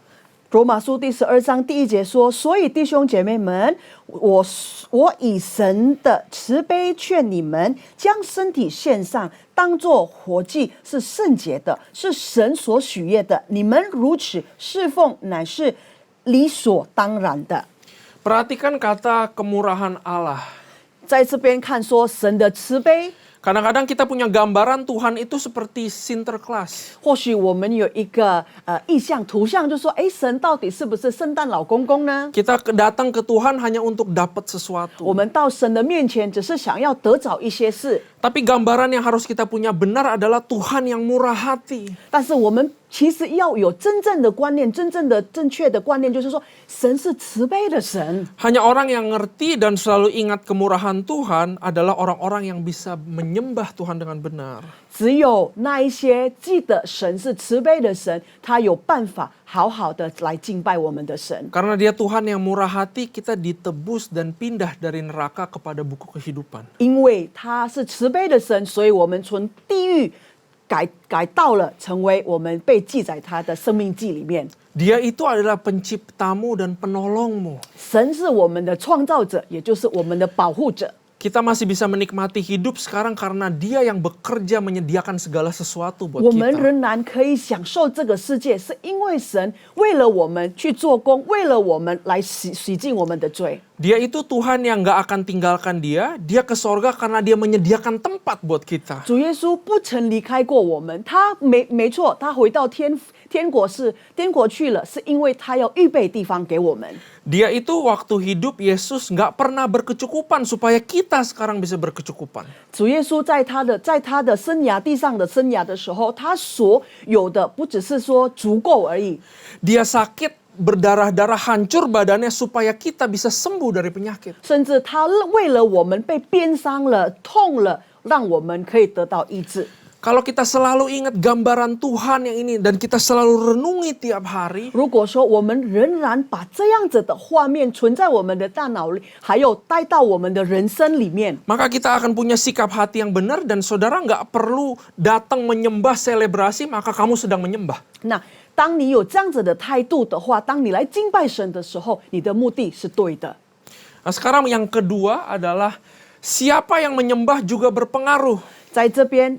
罗马书第12章第1节说：“所以弟兄姐妹们，我以神的慈悲劝你们，将身体献上，当作活祭，是圣洁的，是神所喜悦的。你们如此侍奉，乃是理所当然的。” Perhatikan kata kemurahan Allah. 在这边看说神的慈悲， Kadang-kadang kita punya gambaran Tuhan itu seperti Sinterklas. 或许我们有一个意象图像，就说：哎，神到底是不是圣诞老公公呢？ Kita datang ke Tuhan hanya untuk dapat 我 sesuatu. 们到神的面前，只是想要得着一些事， Tapi gambaran yang harus kita punya benar adalah Tuhan yang murah hati. 但是我们其实要有真正的观念，真正的正确的观念，就是说，神是慈悲的神。 Hanya orang yang ngerti dan selalu ingat kemurahan Tuhan adalah orang-orang yang bisa menyembah Tuhan dengan benar. 只有那一些记得神是慈悲的神，他有办法好好的来敬拜我们的神。 Karena dia Tuhan yang murah hati, kita ditebus dan pindah dari neraka kepada buku kehidupan. 因为他是慈悲的神，所以我们从地狱改到了成为我们被记在他的生命记里面。 Dia itu adalah penciptamu dan penolongmu. 神是我们的创造者，也就是我们的保护者。 Kita masih bisa menikmati hidup sekarang karena dia yang bekerja menyediakan segala sesuatu buat 我们 kita. 仍然可以享受这个世界，是因为神为了我们去做工，为了我们来洗净我们的罪。 Dia itu Tuhan yang gak akan tinggalkan dia ke sorga karena dia menyediakan tempat buat kita. 主耶稣不曾离开过我们，他没错，他回到天国去了，是因为他要预备地方给我们。 Dia itu waktu hidup Yesus gak pernah berkecukupan supaya kita sekarang bisa berkecukupan. 主耶稣在他的生涯地上的生涯的时候，他所有的不只是说足够而已， Dia sakit, berdarah-darah, hancur badannya supaya kita bisa sembuh dari penyakit. 甚至他为了我们被鞭伤了、痛了，让我们可以得到医治。 Kalau kita selalu ingat gambaran Tuhan yang ini dan kita selalu renungi tiap hari, 如果说我们仍然把这样子的画面存在我们的大脑里，还有带到我们的人生里面， maka kita akan punya sikap hati yang benar dan saudara nggak perlu datang menyembah selebrasi, maka kamu sedang menyembah. 那当你有这样子的态度的话，当你来敬拜神的时候，你的目的是对的。 Nah, sekarang yang kedua adalah siapa yang menyembah juga berpengaruh. 在这边，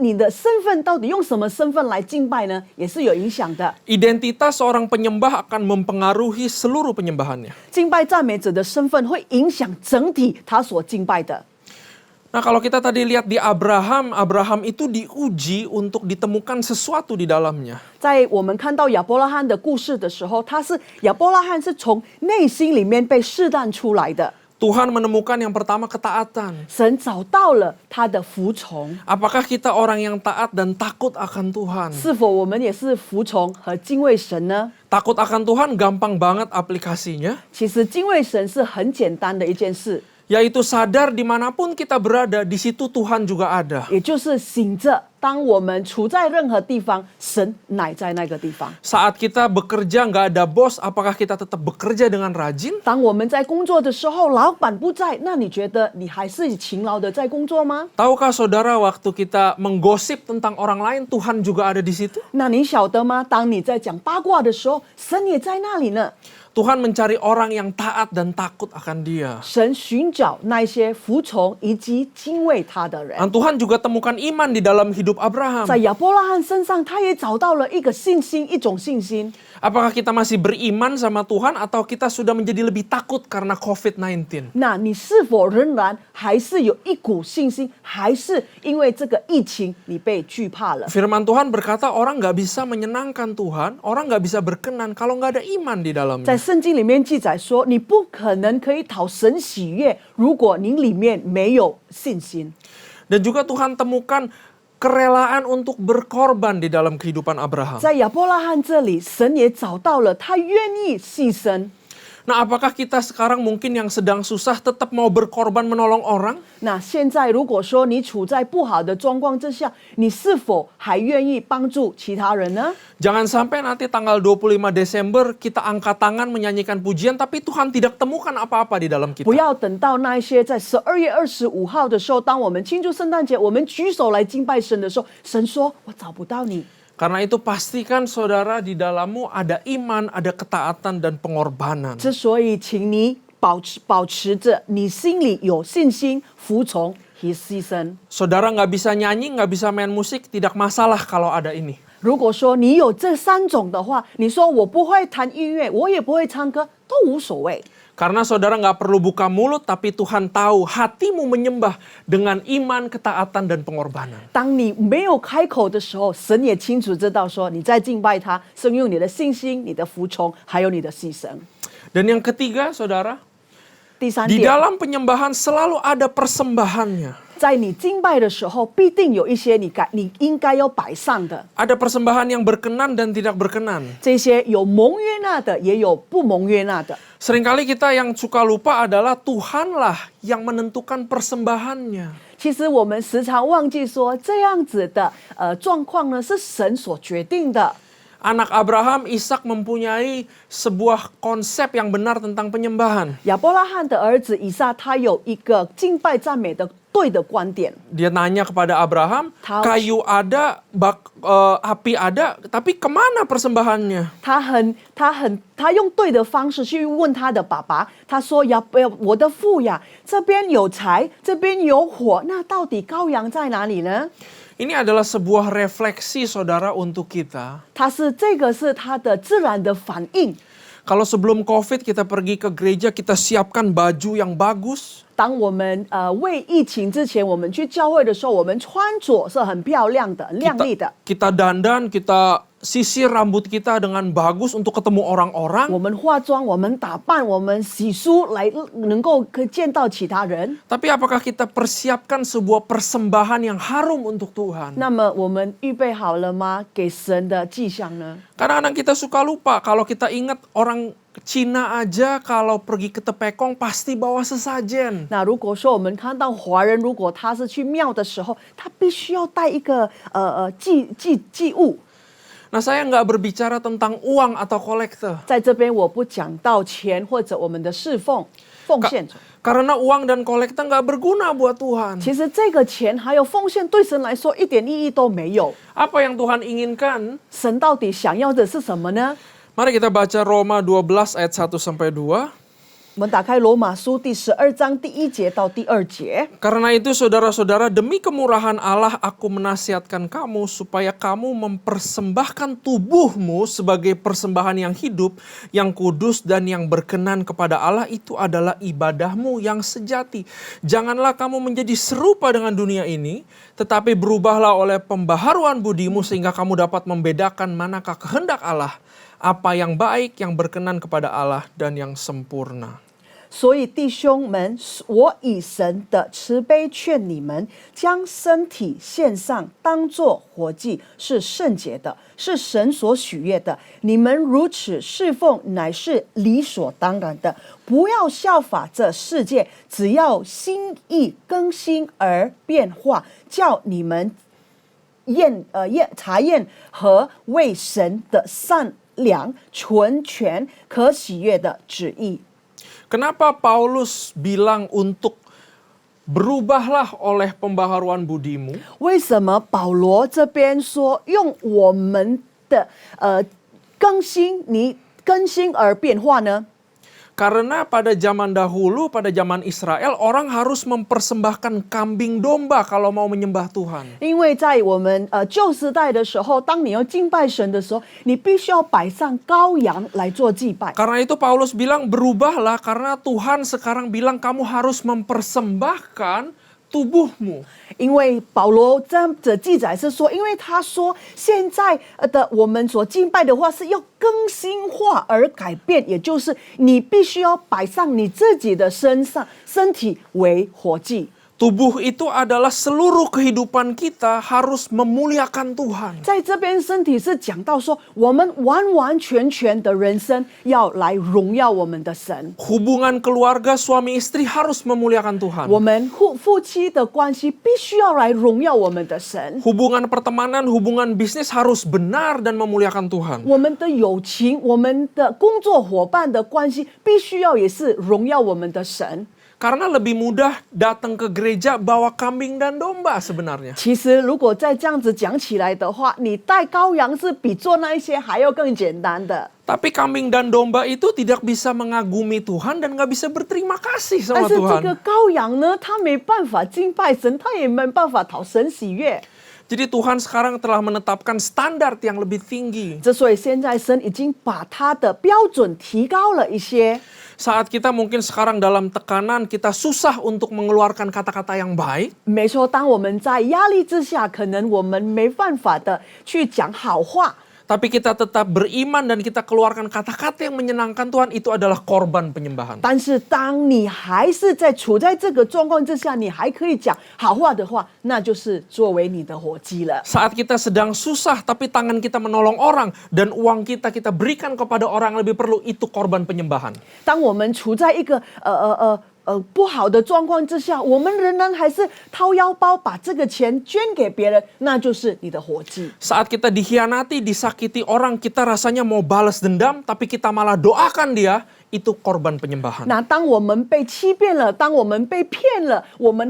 你的身份到底用什么身份来敬拜呢？也是有影响的。 Identitas seorang penyembah akan mempengaruhi seluruh penyembahannya. 敬拜赞美者的身份会影响整体他所敬拜的。 Nah, kalau kita tadi lihat di Abraham itu diuji untuk ditemukan sesuatu di dalamnya. 在我们看到亚伯拉罕的故事的时候，亚伯拉罕是从内心里面被试探出来的。 Tuhan menemukan yang pertama ketaatan. 神找到了他的服从。 Apakah kita orang yang taat dan takut akan Tuhan? 是否我们也是服从和敬畏神呢？ Takut akan Tuhan gampang banget aplikasinya. 其实敬畏神是很简单的一件事， Yaitu sadar dimanapun kita berada, di situ Tuhan juga ada. 也就是醒着，当我们处在任何地方，神乃在那个地方。 Saat kita bekerja nggak ada bos, apakah kita tetap bekerja dengan rajin? 当我们在工作的时候，老板不在，那你觉得你还是勤劳的在工作吗？ Tahukah saudara waktu kita menggosip tentang orang lain, Tuhan juga ada di situ? 那你晓得吗？当你在讲八卦的时候，神也在那里呢。 Tuhan mencari orang yang taat dan takut akan Dia. 神寻找那些服从以及敬畏他的人。 Dan Tuhan juga temukan iman di dalam hidup Abraham. 在亚伯拉罕身上，他也找到了一个信心，一种信心。 Apakah kita masih beriman sama Tuhan atau kita sudah menjadi lebih takut karena COVID-19? 那你是否仍然还是有一股信心，还是因为这个疫情你被惧怕了？ Firman Tuhan berkata orang nggak bisa menyenangkan Tuhan, orang nggak bisa berkenan kalau nggak ada iman di 在 dalamnya. 圣经里面记载说，你不可能可以讨神喜悦，如果你里面没有信心。 Dan juga Tuhan temukan kerelaan untuk berkorban di dalam kehidupan Abraham. 在亚伯拉罕这里，神也找到了他愿意牺牲。 Nah, apakah kita sekarang mungkin yang sedang susah tetap mau berkorban menolong orang? 那现在如果说你处在不好的状况之下，你是否还愿意帮助其他人呢？ Jangan sampai nanti tanggal 25 Desember kita angkat tangan menyanyikan pujian tapi Tuhan tidak temukan apa-apa di dalam kita. 不要等到那一些在12月25号的时候，当我们庆祝圣诞节，我们举手来敬拜神的时候，神说：“我找不到你。” Karena itu pastikan saudara di dalammu ada iman, ada ketaatan dan pengorbanan. 之所以，请你保持着你心里有信心、服从和牺牲。 Saudara nggak bisa nyanyi, nggak bisa main musik, tidak masalah kalau ada ini. 如果说你有这三种的话，你说我不会弹音乐，我也不会唱歌，都无所谓。 Karena saudara nggak perlu buka mulut, tapi Tuhan tahu hatimu menyembah dengan iman, ketaatan, dan pengorbanan. 当你没有开口的时候，神也清楚知道说你在敬拜他，是用你的信心、你的服从，还有你的牺牲。 Dan yang ketiga, saudara, 第三 di 点， dalam penyembahan selalu ada persembahannya. 在你敬拜的时候，必定有一些你应该要摆上的， Ada persembahan yang berkenan dan tidak berkenan. 这些有蒙悦纳的，也有不蒙悦纳的。 Seringkali kita yang suka lupa adalah Tuhanlah yang menentukan persembahannya. 其实我们时常忘记说，这样子的状况呢，是神所决定的。 Anak Abraham, Ishak mempunyai sebuah konsep yang benar tentang penyembahan. 亚伯拉罕的儿子以撒，他有一个敬拜赞美的对的观点。 Dia nanya kepada Abraham, Tahu. kayu ada, api ada, tapi kemana persembahannya? 他用对的方式去问他的爸爸，他说：“我的父呀，这边有柴，这边有火，那到底羔羊在哪里呢？” Ini adalah sebuah refleksi saudara untuk kita. 这个是他的自然的反应。 Kalau sebelum COVID kita pergi ke gereja, kita siapkan baju yang bagus. 当我们为疫情之前，我们去教会的时候，我们穿着是很漂亮的、很亮丽的。 Kita dandan, kita sisir rambut kita dengan bagus untuk ketemu orang-orang. 我们化妆，我们打扮，我们洗漱，来能够见到其他人。 Tapi apakah kita persiapkan sebuah persembahan yang harum untuk Tuhan? 那么我们预备好了吗？给神的迹象呢？ Kadang-kadang kita suka lupa kalau kita ingat orang Cina aja kalau pergi ke Tepekong pasti bawa sesajen. 那如果说我们看到华人，如果他是去庙的时候，他必须要带一个祭物。 Nah, saya nggak berbicara tentang uang atau kolektor. 在这边我不讲到钱或者我们的侍奉奉献。 Karena uang dan kolektor nggak berguna buat Tuhan. 其实这个钱还有奉献对神来说一点意义都没有。 Apa yang Tuhan inginkan? 神到底想要的是什么呢？ Mari kita baca Roma 12 ayat 1 sampai 2. 我们打开罗马书第12章第1节到第2节。 Karena itu saudara-saudara, demi kemurahan Allah aku menasihatkan kamu supaya kamu mempersembahkan tubuhmu sebagai persembahan yang hidup, yang kudus dan yang berkenan kepada Allah, itu adalah ibadahmu yang sejati. Janganlah kamu menjadi serupa dengan dunia ini, tetapi berubahlah oleh pembaharuan budimu sehingga kamu dapat membedakan manakah kehendak Allah, apa yang baik, yang berkenan kepada Allah dan yang sempurna. 所以弟兄们，我以神的慈悲劝你们，将身体献上，当作活祭，是圣洁的，是神所喜悦的。你们如此侍奉，乃是理所当然的。不要效法这世界，只要心意更新而变化，叫你们查验和为神的善良、纯全、可喜悦的旨意。 Kenapa Paulus bilang untuk berubahlah oleh pembaharuan budimu? 为什么保罗这边说用我们的更新而变化呢？ Karena pada zaman dahulu, pada zaman Israel, orang harus mempersembahkan kambing domba kalau mau menyembah Tuhan. 因为在我们旧时代的时候，当你要敬拜神的时候，你必须要摆上羔羊来做祭拜。 Karena itu Paulus bilang berubahlah, karena Tuhan sekarang bilang kamu harus mempersembahkan tubuhmu. 因为保罗这样的记载是说，因为他说现在的我们所敬拜的话是要更新化而改变，也就是你必须要摆上你自己的身体为活祭。 Tubuh itu adalah seluruh kehidupan kita harus memuliakan Tuhan. 在这边身体是讲到说，我们完完全全的人生要来荣耀我们的神。 Hubungan keluarga suami istri harus memuliakan Tuhan. 我们夫妻的关系必须要来荣耀我们的神。 Hubungan pertemanan, hubungan bisnis harus benar dan memuliakan Tuhan. 我们的友情，我们的工作伙伴的关系，必须要也是荣耀我们的神。 Karena lebih mudah datang ke gereja bawa kambing dan domba sebenarnya. 其实，如果再这样子讲起来的话，你带羔羊是比做那一些还要更简单的。 Tapi kambing dan domba itu tidak bisa mengagumi Tuhan dan nggak bisa berterima kasih 但 sama 是这 Tuhan. 个羔羊呢，他没办法敬拜神，他也没办法讨神喜悦。 Jadi Tuhan sekarang telah menetapkan standar yang lebih tinggi. 之所以现在神已经把他的标准提高了一些。 Saat kita mungkin sekarang dalam tekanan, kita susah untuk mengeluarkan kata-kata yang baik. 没错，当我们在压力之下，可能我们没办法的去讲好话。 Tapi kita tetap beriman dan kita keluarkan kata-kata yang menyenangkan Tuhan, itu adalah korban penyembahan. 但是当你还是处在这个状况之下，你还可以讲好话的话，那就是作为你的活祭了。 Saat kita sedang susah, tapi tangan kita menolong orang dan uang kita berikan kepada orang yang lebih perlu, itu korban penyembahan. 当我们处在一个不好的状况之下，我们仍然还是掏腰包把这个钱捐给别人，那就是你的活祭。 Saat kita dikhianati, disakiti orang, kita rasanya mau balas dendam, tapi kita malah doakan dia, itu korban penyembahan. 那当我们被欺骗了，当我们被骗了，我们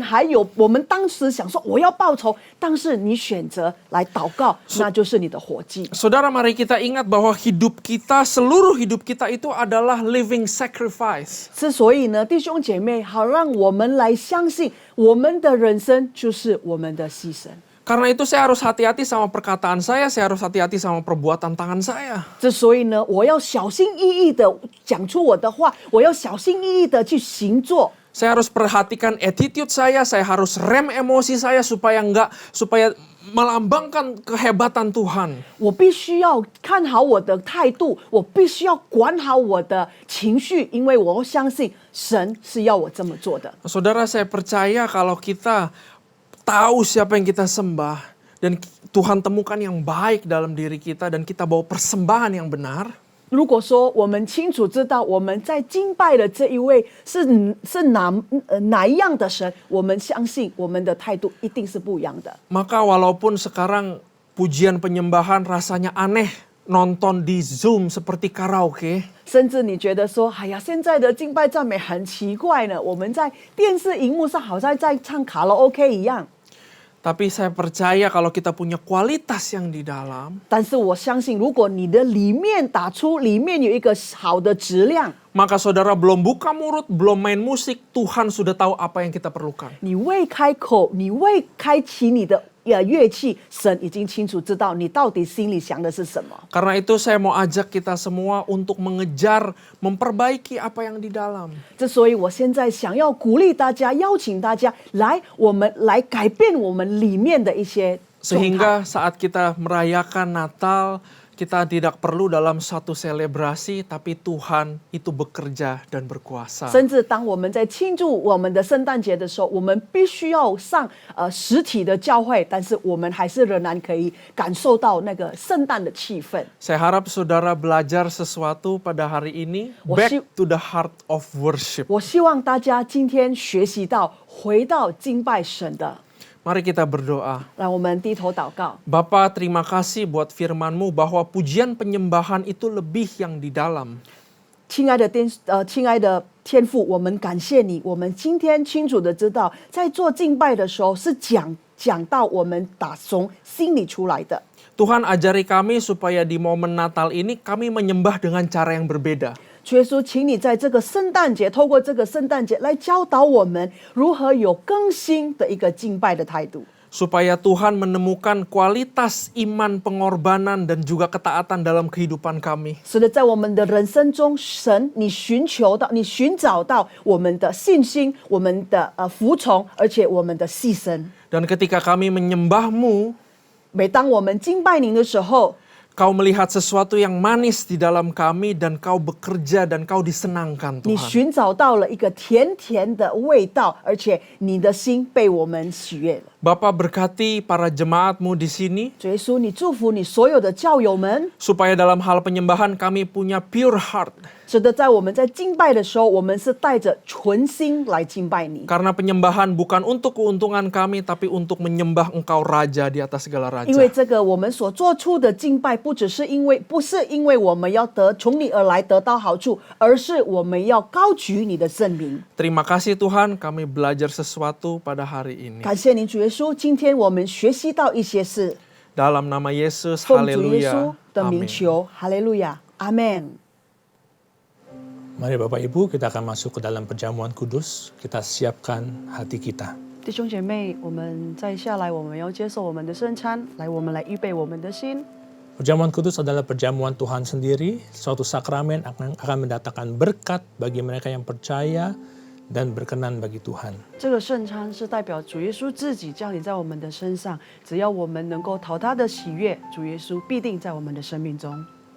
当时想说我要报仇，但是你选择来祷告，那就是你的活祭。 Saudara, mari kita ingat bahwa hidup kita, seluruh hidup kita itu adalah living sacrifice. 之所以呢，弟兄姐妹，好让我们来相信，我们的人生就是我们的牺牲。 Karena itu saya harus hati-hati sama perkataan saya harus hati-hati sama perbuatan tangan saya. 之所以呢，我要小心翼翼的讲出我的话，我要小心翼翼的去行做。 Saya harus perhatikan attitude saya harus rem emosi saya supaya melambangkan kehebatan Tuhan. 我必须要看好我的态度，我必须要管好我的情绪，因为我相信神是要我这么做的。 Saudara, saya percaya kalau kita tahu siapa yang kita sembah dan Tuhan temukan yang baik dalam diri kita dan kita bawa persembahan yang benar. 如果说我们清楚知道我们在敬拜的这一位是哪一样的神，我们相信我们的态度一定是不一样的。 Maka walaupun sekarang pujian penyembahan rasanya aneh, nonton di Zoom seperti karaoke. 甚至你觉得说，哎呀，现在的敬拜赞美很奇怪呢，我们在电视荧幕上好像在唱卡拉 OK 一样。Tapi saya percaya kalau kita punya kualitas yang di dalam, 但是我相信，如果你的里面打出里面有一个好的质量， maka saudara belum buka mulut, belum main musik, Tuhan sudah tahu apa yang kita perlukan. 你未开口，你未开启你的乐器，神已经清楚知道你到底心里想的是什么。 Karena itu saya mau ajak kita semua untuk mengejar, memperbaiki apa yang di dalam. 之所以我现在想要鼓励大家，邀请大家来，我们来改变我们里面的一些状态。 Sehingga saat kita merayakan Natal, kita tidak perlu dalam satu selebrasi, tapi Tuhan itu bekerja dan berkuasa. 甚至当我们在庆祝我们的圣诞节的时候，我们必须要上实体的教会，但是我们还是仍然可以感受到那个圣诞的气氛。 Saya harap saudara belajar sesuatu pada hari ini, back to the heart of worship. 我希望大家今天学习到回到敬拜神的。 Mari kita berdoa. 让我们低头祷告。 Bapa, terima kasih buat firman-Mu bahwa pujian penyembahan itu lebih yang di dalam. 亲爱的天父，我们感谢你。我们今天清楚的知道，在做敬拜的时候是讲到我们打从心里出来的。 Tuhan ajari kami supaya di momen Natal ini kami menyembah dengan cara yang berbeda. 主耶稣，请你在这个圣诞节，透过这个圣诞节来教导我们如何有更新的一个敬拜的态度。 Supaya Tuhan menemukan kualitas iman, pengorbanan, dan juga ketaatan dalam kehidupan kami. 使得在我们的人生中，神你寻找到我们的信心，我们的服从，而且我们的牺牲。 Dan ketika kami menyembah-Mu, 每当我们敬拜您的时候， Kau melihat sesuatu yang manis di dalam kami dan Kau bekerja dan Kau disenangkan 你 Tuhan. 寻找到了一个甜甜的味道，而且你的心被我们喜悦了。 Bapa berkati para jemaat-Mu di sini, 主耶稣，你祝福你所有的教友们， supaya dalam hal penyembahan kami punya pure heart. 使得在我们在敬拜的时候，我们是带着纯心来敬拜你。 Karena penyembahan bukan untuk keuntungan kami, tapi untuk menyembah Engkau Raja di atas segala 因为 raja. 这个我们所做出的敬拜，不是因为我们要从你而来得到好处，而是我们要高举你的圣名。 Terima kasih Tuhan, kami belajar sesuatu pada hari ini. 感谢您，主耶稣，今天我们学习到一些事， Dalam nama Yesus, 奉主耶稣 haleluya. 的名 Amin. 求，哈利路亚，阿门。 Mari Bapak Ibu, kita akan masuk ke dalam perjamuan kudus. Kita siapkan hati kita. 弟兄姐妹，我们再下来，我们要接受我们的圣餐，来，我们来预备我们的心。 Perjamuan kudus adalah perjamuan Tuhan sendiri, suatu sakramen akan mendatangkan berkat bagi mereka yang percaya dan berkenan bagi Tuhan. 这个圣餐是代表主耶稣自己降临在我们的身上，只要我们能够讨他的喜悦，主耶稣必定在我们的生命中。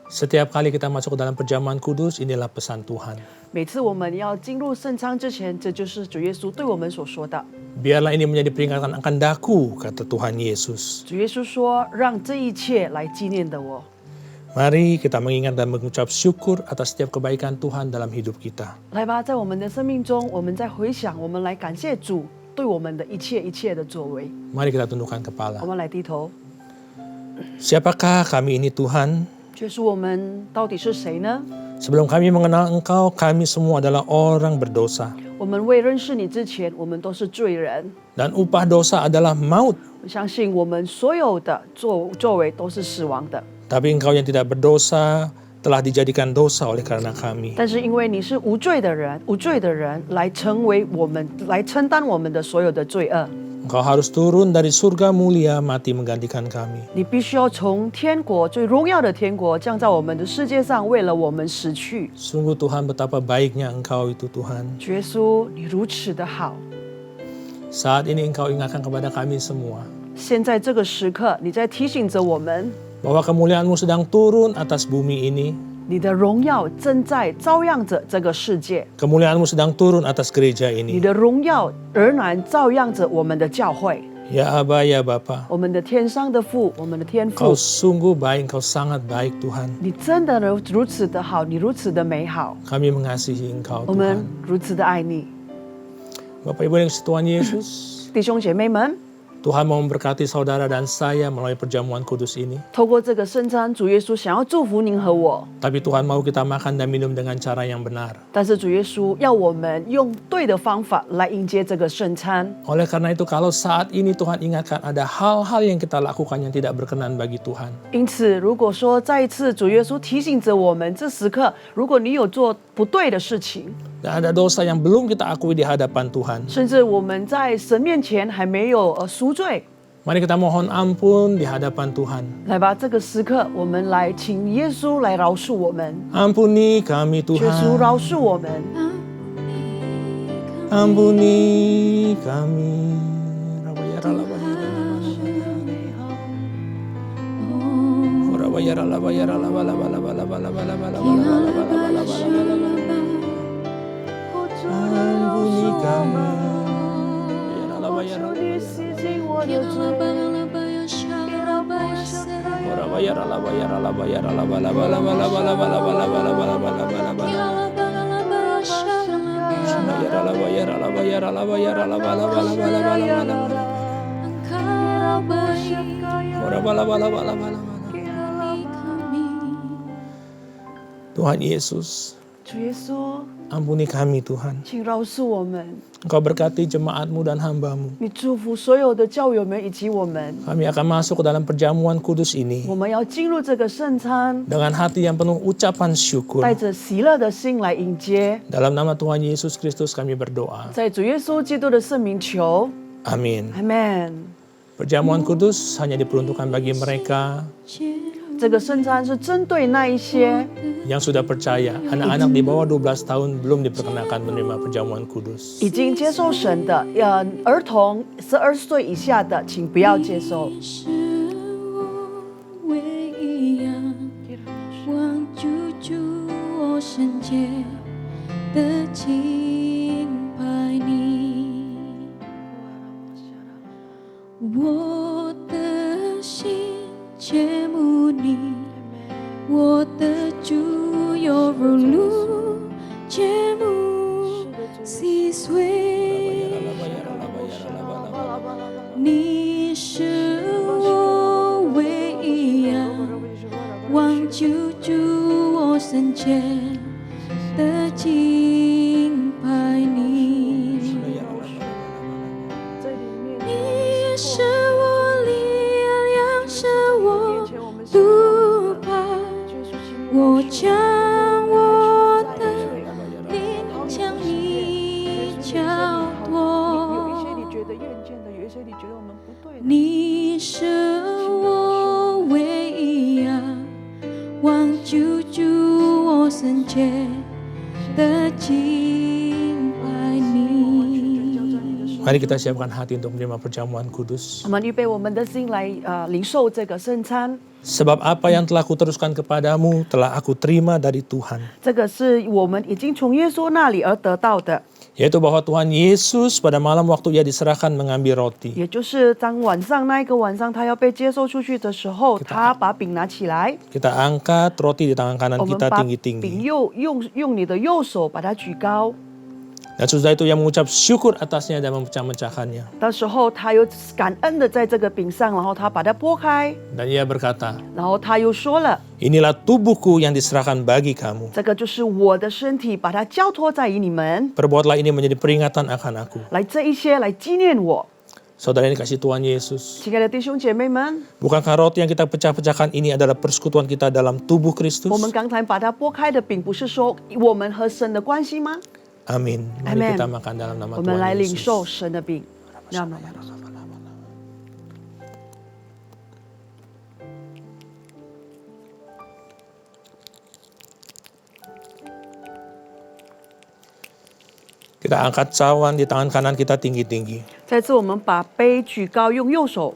Setiap kali kita masuk ke dalam perjamuan kudus, inilah pesan Tuhan. 每次我们要进入圣餐之前，这就是主耶稣对我们所说的。 Biarlah ini menjadi peringatan akan daku, kata Tuhan Yesus. 主耶稣说：“让这一切来纪念的我。” Mari kita mengingat dan mengucap syukur atas setiap kebaikan Tuhan dalam hidup kita. 来吧，在我们的生命中，我们在回想，我们来感谢主对我们的一切的作为。 Mari kita tundukkan kepala. 我们来低头。 Siapakah kami ini Tuhan? 耶稣，我们到底是谁呢？ Sebelum kami mengenal Engkau, kami semua adalah orang berdosa. 我们未认识你之前，我们都是罪人。 Dan upah dosa adalah maut. 我相信我们所有的作为都是死亡的。 Tapi Engkau yang tidak berdosa telah dijadikan dosa oleh karena kami. 但是因为你是无罪的人，来成为我们，来承担我们的所有的罪恶。 Engkau harus turun dari surga mulia mati menggantikan kami. 你必须要从天国最荣耀的天国降在我们的世界上，为了我们死去。 Sungguh Tuhan betapa baiknya Engkau itu Tuhan. 耶稣，你如此的好。 Saat ini Engkau ingatkan kepada kami semua 现在这个时刻，你在提醒着我们， bahwa kemuliaan-Mu sedang turun atas bumi ini. 你的荣耀正在照耀着这个世界， Kemuliaan-Mu sedang turun atas gereja 你 ini. 的荣耀仍然照耀着我们的教会。 Ya Aba, ya Bapa. 我们的天上的父，我们的天 Engkau 父， sungguh baik, Engkau sangat baik Tuhan. 你真的如此的好，你如此的美好， Kami mengasihi Engkau 我们 Tuhan. 如此的爱你。 Bapak Ibu yang Tuhan Yesus, 弟兄姐妹们， Tuhan mau memberkati saudara dan saya melalui perjamuan kudus ini. 透过这个圣餐，主耶稣想要祝福您和我， Tapi Tuhan mau kita makan dan minum dengan cara yang benar. 但是主耶稣要我们用对的方法来迎接这个圣餐。 Oleh karena itu kalau saat ini Tuhan ingatkan ada hal-hal yang kita lakukan yang tidak berkenan bagi Tuhan. 因此，如果说再一次主耶稣提醒着我们，这时刻如果你有做不对的事情， Dan ada dosa yang belum kita akui di hadapan Tuhan. 甚至我们在神面前还没有赎罪， Mari kita mohon ampun di hadapan Tuhan. 来吧，这个时刻我们来请耶稣来饶恕我们， Ampuni kami 耶稣 Tuhan. 饶恕我们， Ampuni kami. Ampuni kami. 求你洗净我的罪。 Tuhan Yesus, 主耶稣， ampuni kami Tuhan. 请饶恕我们， Engkau berkati jemaat-Mu dan hamba-Mu. 你祝福所有的教友们以及我们。 Kami akan masuk ke dalam perjamuan kudus ini 我们要进入这个圣餐， dengan hati yang penuh ucapan syukur. 带着喜乐的心来迎接。 Dalam nama Tuhan Yesus Kristus kami berdoa. 在主耶稣基督的圣名求， Amin. 阿门。 Perjamuan kudus hanya diperuntukkan bagi mereka 这个圣餐是针对那一些 yang sudah percaya. Anak-anak di bawah 12 tahun belum diperkenakan menerima perjamuan kudus. 已经接受神的，儿童12岁以下的，请不要接受。 是我唯一呀，望主我圣洁的敬拜你，我的心切慕你，我的主犹如露切慕细碎。你是我唯一呀，望救主我深切的敬拜你。你是我力量，是我不怕，我将我的灵向你交托。你是我唯一呀，望救主我深切的敬拜你。 Mari kita siapkan hati untuk menerima perjamuan kudus. 我们预备我们的心来领受这个圣餐。 Sebab apa yang telah kuteruskan kepadamu telah aku terima dari Tuhan. 这个是我们已经从耶稣那里而得到的， Yaitu bahwa Tuhan Yesus pada malam waktu ia diserahkan mengambil roti. 也就是当晚上那一个晚上他要被接受出去的时候，他把饼拿起来， Kita angkat roti di tangan kanan 我们 kita 把饼 tinggi-tinggi. 用你的右手把它举高。 Dan sesudah itu ia mengucap syukur atasnya dan memecah-mecahkannya. 到时候他又感恩的在这个饼上，然后他把它拨开， Dan ia berkata, 然后他又说了， inilah tubuhku yang diserahkan bagi kamu. 这个就是我的身体，把它交托在于你们， Perbuatlah ini menjadi peringatan akan aku. 来这一些来纪念我。 Saudara yang dikasih Tuhan Yesus. 亲爱的弟兄姐妹们， Bukankah roti yang kita pecah-pecahkan ini adalah persekutuan kita dalam tubuh Kristus? 我们刚才把它拨开的饼，不是说我们和神的关系吗？ Amin. Mari Amen. kita makan dalam nama 我们来 Tuhan 领受 Yesus. 神的饼。那么 Kita angkat cawan di tangan kanan kita tinggi-tinggi. 再次我们把杯举高，用右手，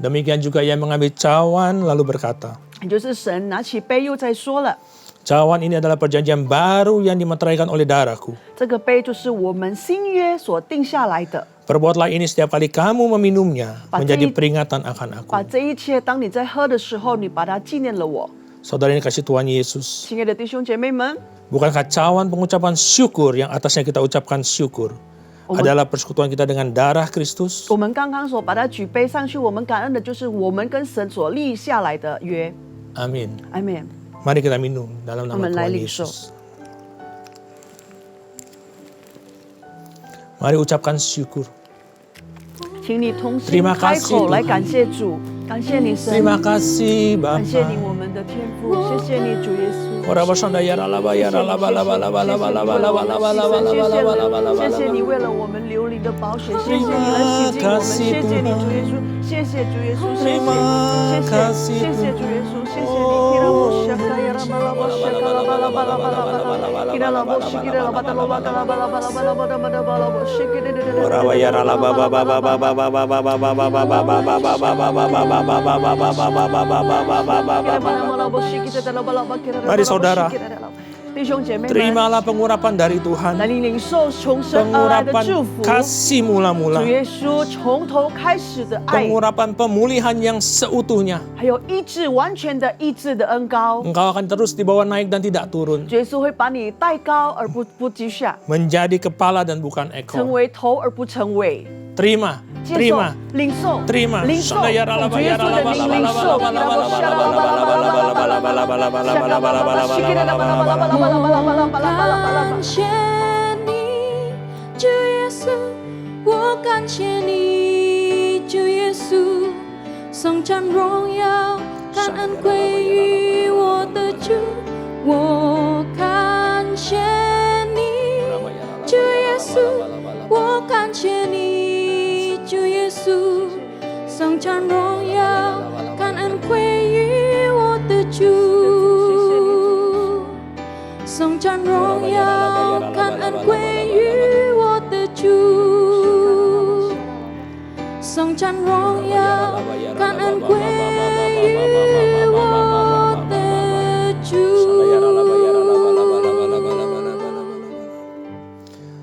Demikian juga ia mengambil cawan lalu berkata, 也就是神拿起杯又在说了， cawan ini adalah perjanjian baru yang dimeteraikan oleh darahku. 这个杯就是我们新约所定下来的。 Perbuatlah ini setiap kali kamu meminumnya menjadi Pasti- peringatan akan aku. 把这一切，当你在喝的时候，你把它纪念了我。 Saudara yang dikasih Tuhan Yesus. 亲爱的弟兄姐妹们， Bukankah cawan pengucapan syukur yang atasnya kita ucapkan syukur adalah persekutuan kita dengan darah Kristus. 我们刚刚所把它举杯上去，我们感恩的就是我们跟神所立下来的约。 Amin. Amen。 Mari kita minum dalam nama Amin. Tuhan Lai Yesus. Mari ucapkan syukur. 请你同心 Terima 开 kasih 口来 Tuhan 感谢主，感谢你神， Terima kasih 感谢你 Bapa. 我们的天父，谢谢你主耶稣。 Ora basanda yara laba yara laba laba laba laba laba laba laba laba laba laba laba laba 谢谢你为了我们流离的宝血，谢谢你来洗净我们，谢谢你主耶稣，谢谢主耶稣，谢谢你，谢谢主耶稣，谢谢你。Ora yara laba baba baba baba baba baba baba baba baba. Mari saudara, 弟兄姐妹们， terimalah pengurapan dari Tuhan, 来领受从神而来的 pengurapan 祝福。 kasih 主 mula-mula, 耶稣从头开始的爱， pengurapan pemulihan yang seutuhnya. 还有医治完全的医治的恩膏。 Engkau akan terus dibawa naik dan tidak turun, 主耶稣会把你带高而不居下， menjadi kepala dan bukan 成 ekor. 为头而不成尾。 Terima, 接受 terima, 领受 terima. 领受， Sada yara 奉 laba 主耶 yara 稣的 laba 名 laba 领 laba 受。 laba laba laba laba laba laba laba laba. 感谢你，主耶稣，我感谢你，主耶稣，颂赞荣耀，感恩归于我的主，我感谢你，主耶稣，我感谢你，主耶稣，颂赞荣耀，感恩归于我的主。颂赞荣耀，感恩归于我的主。颂赞荣耀，感恩归于我的主。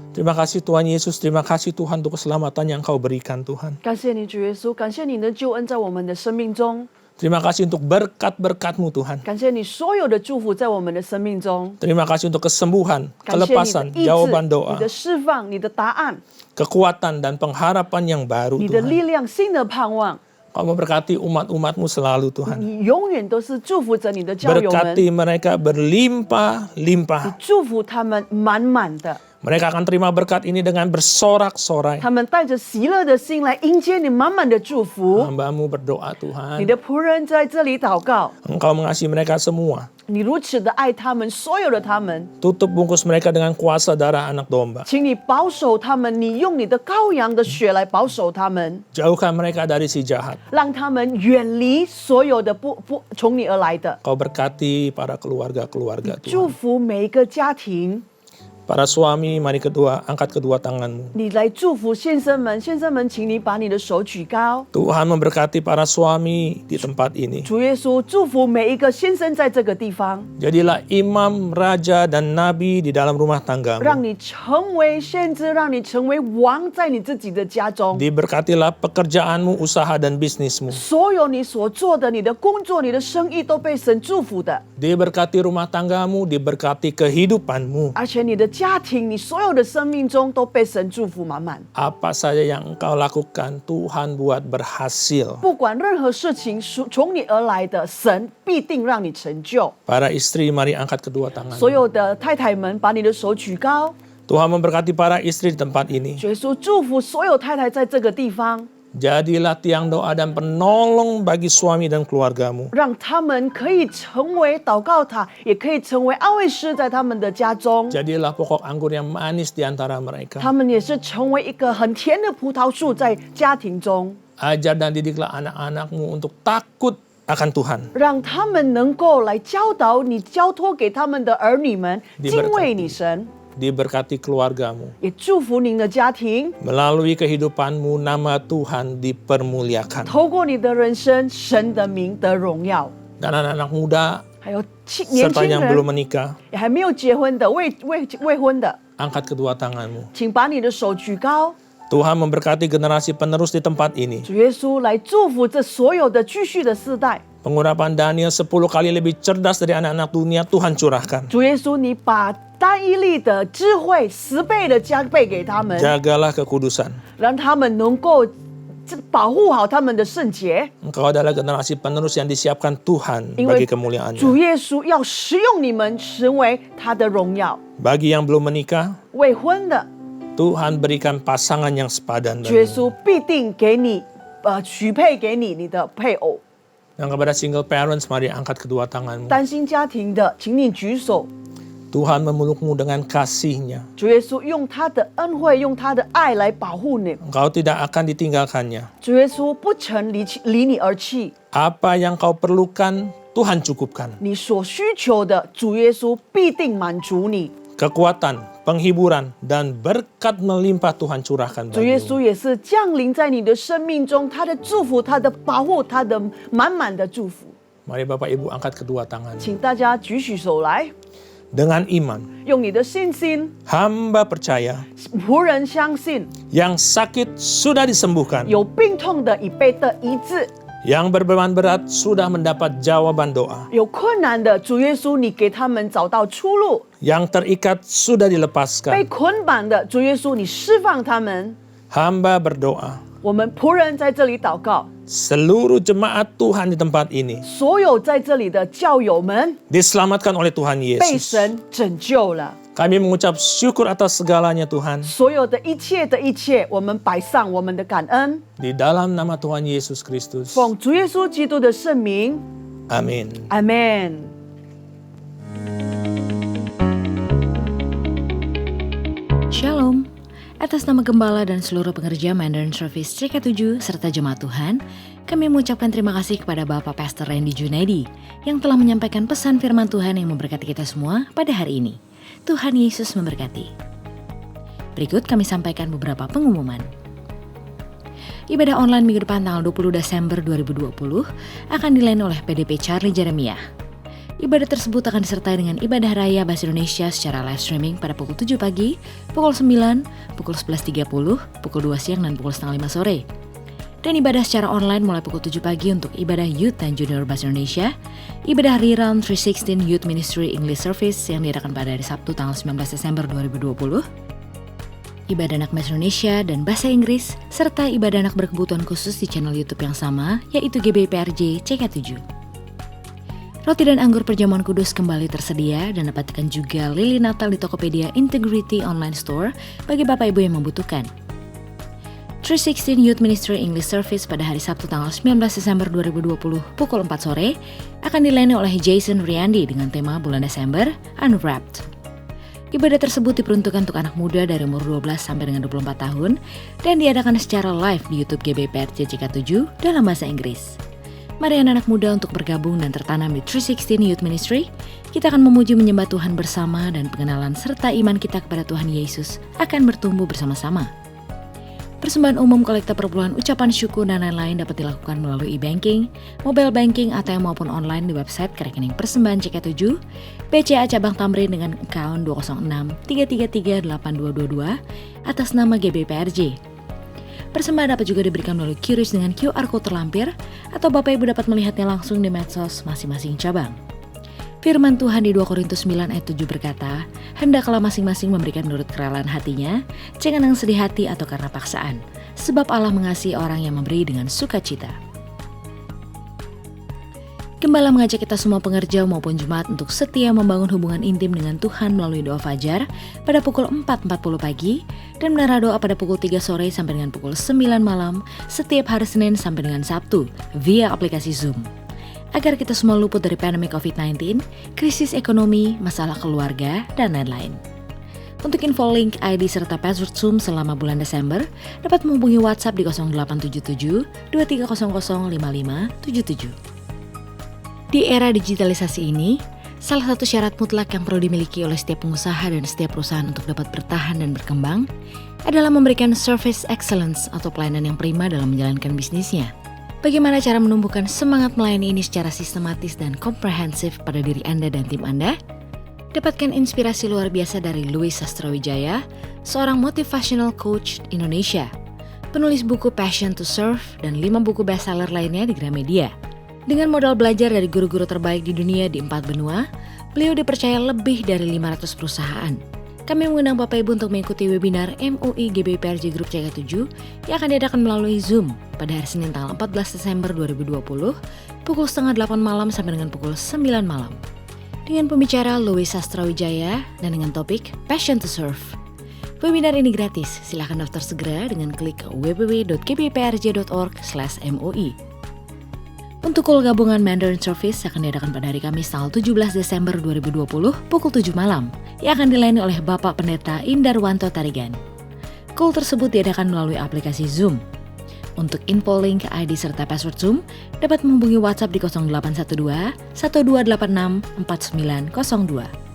Terima kasih Tuhan Yesus, terima kasih Tuhan untuk keselamatan yang Kau berikan Tuhan. 感谢你主耶稣，感谢你的救恩在我们的生命中， Terima kasih untuk berkat-berkat-Mu Tuhan. 感谢你所有的祝福在我们的生命中， Terima kasih untuk kesembuhan, 感谢你的 kelepasan, 医治、 jawaban 你 doa, 的释放、你的答案、 kekuatan dan pengharapan yang baru 你的 Tuhan. 力量、新的盼望。 Kau memberkati umat-umat-Mu selalu Tuhan. 你永远都是祝福着你的教友们， Berkati mereka berlimpah-limpah. 你祝福他们满满的， Mereka akan terima berkat ini dengan bersorak-sorai. 他们带着喜乐的心来迎接你满满的祝福。 Hamba-Mu berdoa 你 Tuhan. 的仆人在这里祷告， Engkau mengasihi mereka semua. 你如此的爱他们，所有的他们， Tutup bungkus mereka dengan kuasa darah anak domba. 请你保守他们，你用你的羔羊的血来保守他们， Jauhkan mereka dari si jahat. 让他们远离所有的不从你而来的。 Kau berkati para keluarga-keluarga 祝 Tuhan. 福每一个家庭， Para suami, mari angkat kedua tanganmu. 你来祝福先生们，先生们，请你把你的手举高。 Tuhan memberkati para suami di tempat ini. 主耶稣祝福每一个先生在这个地方， Jadilah imam, raja, dan nabi di dalam rumah 让 tanggamu. 你成为先知，让你成为王，在你自己的家中。 Diberkatilah pekerjaanmu, usaha, dan bisnismu. 所有你所做的、你的工作、你的生意都被神祝福的， Diberkati rumah tanggamu, diberkati kehidupanmu. 而且你的家庭、你所有的生命中都被神祝福满满。 Apa saja yang engkau lakukan, Tuhan buat berhasil. 不管任何事情从你而来的，神必定让你成就。 Para istri, mari angkat kedua tangan. 所有的太太们，把你的手举高。 Tuhan memberkati para istri di tempat ini. 耶稣祝福所有太太在这个地方， Jadilah tiang doa dan penolong bagi suami dan keluargamu. 让他们可以成为祷告塔，也可以成为安慰师，在他们的家中。 Jadilah pokok anggur yang manis di antara mereka. 他们也是成为一个很甜的葡萄树，在家庭中， Ajar dan didiklah anak-anakmu untuk takut akan Tuhan. 让他们能够来教导你，交托给他们的儿女们敬畏你神， Diberkati keluargamu. 也祝福您的家庭。 Melalui kehidupanmu, nama Tuhan dipermuliakan. 透过你的人生，神的名得荣耀。 Dan anak-anak muda 还有年 serta 轻 yang belum 人， menikah, 也还没有结婚的、未婚的， angkat kedua tanganmu. 请把你的手举高。 Tuhan memberkati generasi penerus di tempat ini. 主耶稣来祝福这所有的继续的世代。 Pengurapan Daniel 10 kali lebih cerdas dari anak-anak dunia Tuhan curahkan. 主耶稣，你把单一力的智慧10倍的加倍给他们， Jagalah kekudusan. 让他们能够保护好他们的圣洁。 Engkau adalah generasi penerus yang disiapkan Tuhan 因为 bagi kemuliaannya. 主耶稣要使用你们，成为他的荣耀。 Bagi yang belum menikah, 未婚的， Tuhan berikan pasangan yang sepadan 主耶 bagimu. 稣必定给你许配给你的配偶。 Yang kepada single parents, mari angkat kedua tanganmu. 单亲家庭的，请你举手。 Tuhan memelukmu dengan kasih-Nya. 主耶稣用他的恩惠，用他的爱来保护你。 Engkau tidak akan ditinggalkannya. 主耶稣不曾离你而弃， Apa yang kau perlukan, Tuhan cukupkan. 你所需求的，主耶稣必定满足你。 Kekuatan, penghiburan, dan berkat melimpah Tuhan curahkan 主耶稣 bagimu. 也是降临在你的生命中，他的祝福，他的保护，他的满满的祝福。 Mari Bapak Ibu angkat kedua tangan. 请大家举起手来， Dengan iman, 用你的信心， hamba percaya 仆人相信， yang sakit sudah disembuhkan, 有病痛的已被得医治， yang berbeban berat sudah mendapat jawaban doa, 有困难的主耶稣，你给他们找到出路； yang terikat sudah 被 dilepaskan. 捆绑的主耶稣，你释放他们。 Hamba berdoa, 我们仆人在这里祷告， seluruh jemaat Tuhan di tempat ini 所有在这里的教友们 diselamatkan oleh Tuhan 被 Yesus. 神拯救了。 Kami mengucap syukur atas segalanya Tuhan. 所有的一切，我们摆上我们的感恩， Di dalam nama Tuhan Yesus Kristus. 奉主耶稣基督的圣名， Amin. 阿门。 Shalom. Atas nama Gembala dan seluruh pengerja Mandarin Service CK7 serta Jemaat Tuhan, kami mengucapkan terima kasih kepada Bapak Pastor Randy Junaidi yang telah menyampaikan pesan firman Tuhan yang memberkati kita semua pada hari ini. Tuhan Yesus memberkati. Berikut kami sampaikan beberapa pengumuman. Ibadah online minggu depan tanggal 20 Desember 2020 akan dilayani oleh PDP Charlie Jeremiah. Ibadah tersebut akan disertai dengan ibadah raya bahasa Indonesia secara live streaming pada pukul 7 pagi, pukul 9, pukul 11.30, pukul 2 siang, dan pukul setengah 5 sore. Dan ibadah secara online mulai pukul 7 pagi untuk ibadah youth dan junior bahasa Indonesia, ibadah rerun 316 Youth Ministry English Service yang diadakan pada hari Sabtu tanggal 19 Desember 2020, ibadah anak bahasa Indonesia dan bahasa Inggris, serta ibadah anak berkebutuhan khusus di channel YouTube yang sama, yaitu GBPRJ CK7. Roti dan anggur perjamuan kudus kembali tersedia dan dapatkan juga lili Natal di Tokopedia Integrity Online Store bagi Bapak Ibu yang membutuhkan. 316 Youth Ministry English Service pada hari Sabtu tanggal 19 Desember 2020 pukul 4 sore akan dilayani oleh Jason Riandi dengan tema bulan Desember Unwrapped. Ibadah tersebut diperuntukkan untuk anak muda dari umur 12 sampai dengan 24 tahun dan diadakan secara live di YouTube GBPRJ CK7 dalam bahasa Inggris. Mari anak-anak muda untuk bergabung dan tertanam di 316 Youth Ministry. Kita akan memuji menyembah Tuhan bersama dan pengenalan serta iman kita kepada Tuhan Yesus akan bertumbuh bersama-sama. Persembahan umum, kolekta perpuluhan, ucapan syukur, dan lain-lain dapat dilakukan melalui e-banking, mobile banking, ATM maupun online di website rekening persembahan CK7, BCA Cabang Tamrin dengan account 206 333 8222 atas nama GBPRJ. Persembahan dapat juga diberikan melalui QRIS dengan QR Code terlampir, atau Bapak Ibu dapat melihatnya langsung di medsos masing-masing cabang. Firman Tuhan di 2 Korintus 9 ayat 7 berkata, hendaklah masing-masing memberikan menurut kerelaan hatinya, jangan dengan sedih hati atau karena paksaan, sebab Allah mengasihi orang yang memberi dengan sukacita. Gembala mengajak kita semua pengerja maupun jemaat untuk setia membangun hubungan intim dengan Tuhan melalui doa fajar pada pukul 4.40 pagi dan menara doa pada pukul 3 sore sampai dengan pukul 9 malam setiap hari Senin sampai dengan Sabtu via aplikasi Zoom. Agar kita semua luput dari pandemi COVID-19, krisis ekonomi, masalah keluarga, dan lain-lain. Untuk info link, ID, serta password Zoom selama bulan Desember, dapat menghubungi WhatsApp di 0877 2300 5577. Di era digitalisasi ini, salah satu syarat mutlak yang perlu dimiliki oleh setiap pengusaha dan setiap perusahaan untuk dapat bertahan dan berkembang adalah memberikan service excellence atau pelayanan yang prima dalam menjalankan bisnisnya. Bagaimana cara menumbuhkan semangat melayani ini secara sistematis dan komprehensif pada diri Anda dan tim Anda? Dapatkan inspirasi luar biasa dari Louis Sastrawijaya, seorang motivational coach Indonesia, penulis buku Passion to Serve dan 5 buku bestseller lainnya di Gramedia. Dengan modal belajar dari guru-guru terbaik di dunia di 4 benua, Beliau dipercaya lebih dari 500 perusahaan. Kami mengundang Bapak Ibu untuk mengikuti webinar MUI GBIPRJ Group CK7 yang akan diadakan melalui Zoom pada hari Senin tanggal 14 Desember 2020 pukul 7:30 malam sampai dengan pukul 9 malam. Dengan pembicara Louis Sastrawijaya dan dengan topik Passion to Serve. Webinar ini gratis, silakan daftar segera dengan klik www.gbiprj.org/MUI. Untuk call gabungan Mandarin Service akan diadakan pada hari Kamis tanggal 17 Desember 2020 pukul 7 malam yang akan dilayani oleh Bapak Pendeta Indarwanto Tarigan. Call tersebut diadakan melalui aplikasi Zoom. Untuk info link, ID serta password Zoom dapat menghubungi WhatsApp di 0812 1286 4902.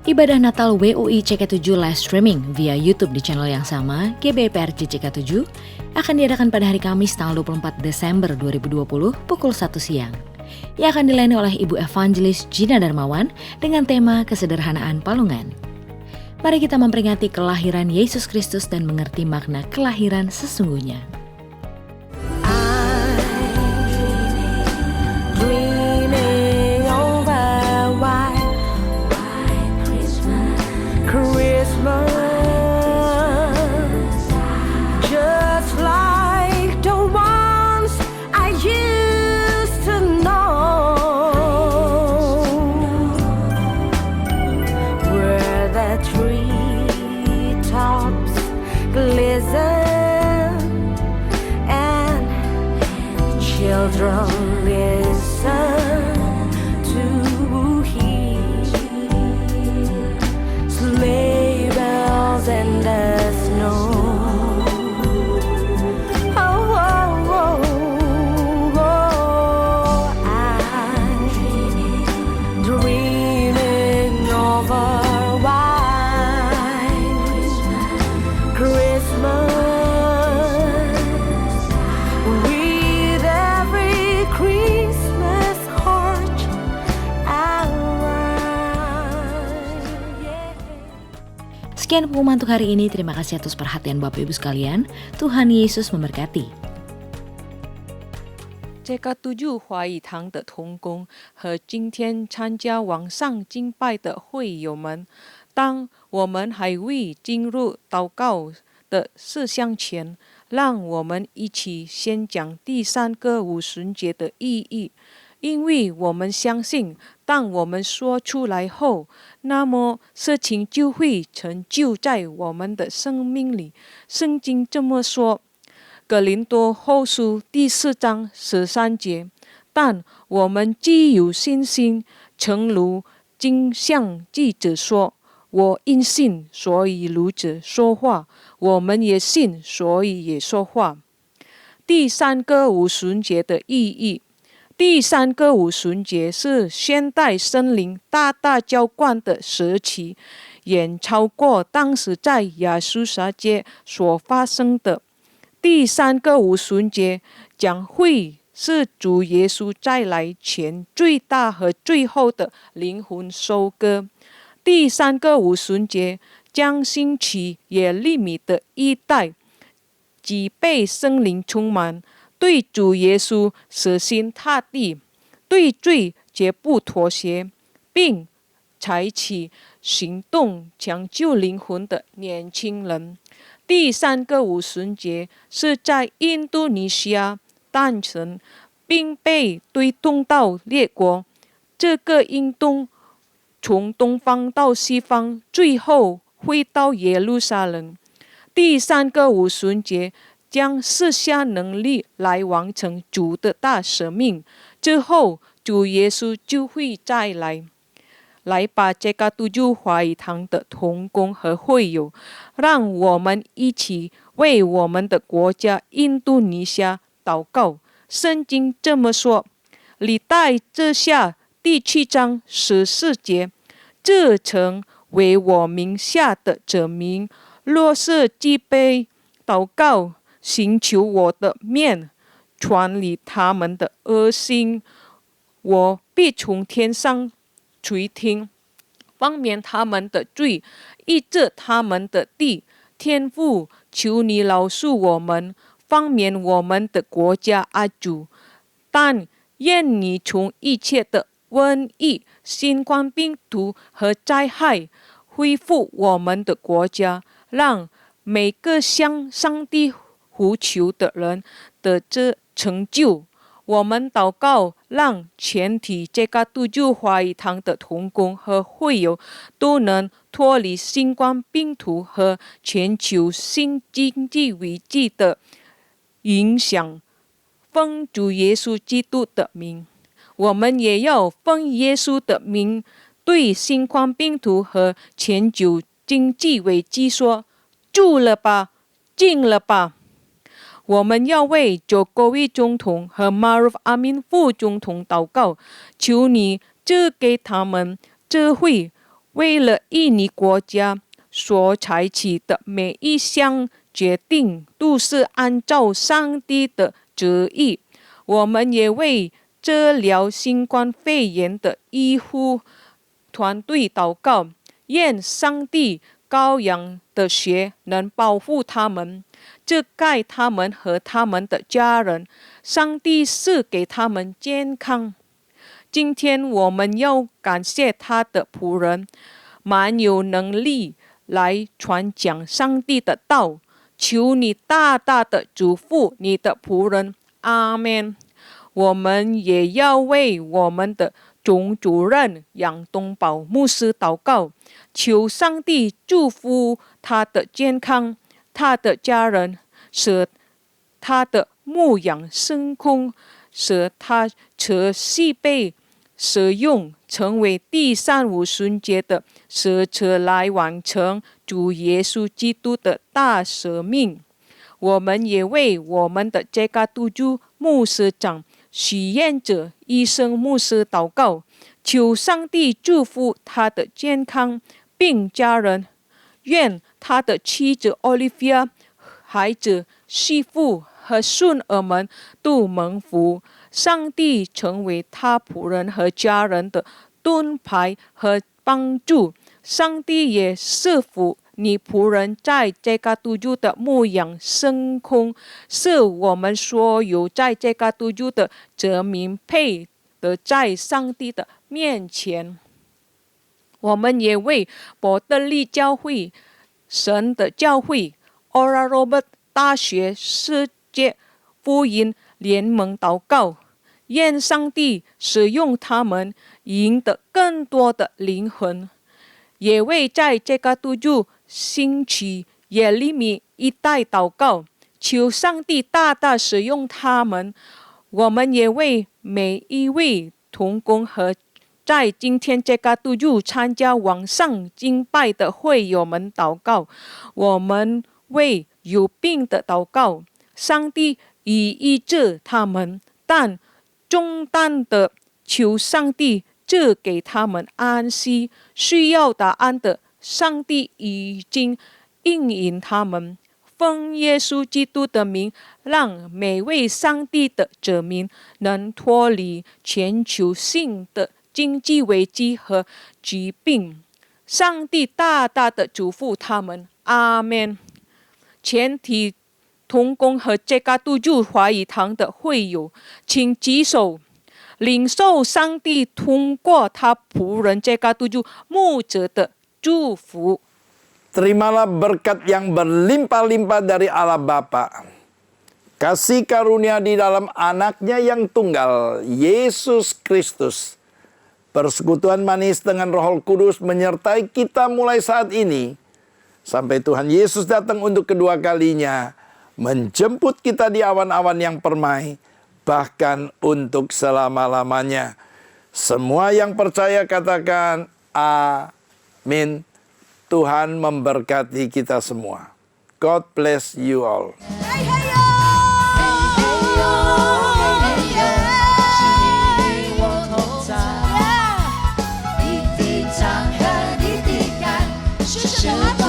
Ibadah Natal WUI CK7 live streaming via YouTube di channel yang sama, GBIPRJ CK7, akan diadakan pada hari Kamis tanggal 24 Desember 2020 pukul 1 siang. Yang akan dilayani oleh Ibu Evangelis Gina Darmawan dengan tema Kesederhanaan Palungan. Mari kita memperingati kelahiran Yesus Kristus dan mengerti makna kelahiran sesungguhnya. Children listen to hear sleigh bells in the snow. Oh, oh, oh, oh, I'm dreaming of a white Christmas. Sekian pengumuman untuk hari ini. Terima kasih atas perhatian Bapak Ibu sekalian. Tuhan Yesus memberkati. 这个督助华语堂的同工和今天参加网上敬拜的会友们，当我们还未进入祷告的事项前，让我们一起先讲第三个五旬节的意义。因为我们相信，当我们说出来后，那么事情就会成就在我们的生命里。圣经这么说，哥林多后书第4章13节，但我们既有信心，诚如经上记着说，我因信，所以如此说话，我们也信，所以也说话。第三个五旬节的意义。第三个五旬节是现代森林大大浇灌的时期，远超过当时在亚述撒街所发生的。第三个五旬节将会是主耶稣再来前最大和最后的灵魂收割。第三个五旬节将兴起耶利米的一代，即被圣灵充满，对主耶稣死心塌地，对罪绝不妥协，并采取行动抢救灵魂的年轻人。第三个五旬节是在印度尼西亚诞生，并被推动到列国。这个运动从东方到西方，最后会到耶路撒冷。第3个五旬节将赐下能力来完成主的大使命，之后主耶稣就会再来把这个督救华语堂的同工和会友，让我们一起为我们的国家印度尼西亚祷告。圣经这么说，历代志下第7章14节，这城为我名下的子民，若是祭杯祷告，寻求我的面，传离他们的恶行，我必从天上垂听，方免他们的罪，医治他们的地。天父，求你饶恕我们，方免我们的国家阿主。但愿你从一切的瘟疫、新冠病毒和灾害恢复我们的国家，让每个向上帝呼求的人得这成就。我们祷告，让全体这个督救华语堂的同工和会友都能脱离新冠病毒和全球性经济危机的影响。奉主耶稣基督的名，我们也要奉耶稣的名，对新冠病毒和全球经济危机说：住了吧，静了吧。我们要为Jokowi总统和Maruf Amin副总统祷告，求你赐给他们智慧，为了印尼国家所采取的每一项决定都是按照上帝的旨意。我们也为治疗新冠肺炎的医护团队祷告，愿上帝羔羊的血能保护他们，遮盖他们和他们的家人。上帝赐给他们健康。今天我们要感谢他的仆人，蛮有能力来传讲上帝的道。求你大大的祝福你的仆人，阿们。我们也要为我们的总主任杨东宝牧师祷告，求上帝祝福他的健康，他的家人，使他的牧养升空，使他持续被使用，成为第3五旬节的使者来完成主耶稣基督的大使命。我们也为我们的这个督救牧师长许愿者医生牧师祷告，求上帝祝福他的健康并家人，愿他的妻子 Olivia、 孩子、媳妇和孙儿们都蒙福。上帝成为他仆人和家人的盾牌和帮助。上帝也赐福你仆人在这个督救的牧养升空，是我们所有在这个督救的子民配得在上帝的面前。我们也为伯特利教会、神的教会、Oral Roberts 大学世界福音联盟祷告，愿上帝使用他们赢得更多的灵魂。也为在这个督救兴起耶利米一代祷告，求上帝大大使用他们。我们也为每一位同工和在今天这个督救参加网上敬拜的会友们祷告。我们为有病的祷告，上帝已医治他们，但重担的求上帝赐给他们安息。需要答案的，上帝已经应允他们。奉耶稣基督的名，让每位上帝的子民能脱离全球性的经济危机和疾病。上帝大大的祝福他们，阿们。全体同工和这个督救华语堂的会友，请举手，领受上帝通过他仆人这个督救牧者的祝福。 Terimalah berkat yang berlimpah-limpah dari Allah Bapa, kasih karunia di dalam anaknya yang tunggal, Yesus Kristus, persekutuan manis dengan Roh Kudus menyertai kita mulai saat ini, sampai Tuhan Yesus datang untuk kedua kalinya, menjemput kita di awan-awan yang permai, bahkan untuk selama-lamanya. Semua yang percaya katakan, amin. Tuhan memberkati kita semua. God bless you all.一地长河，一地干，是什么？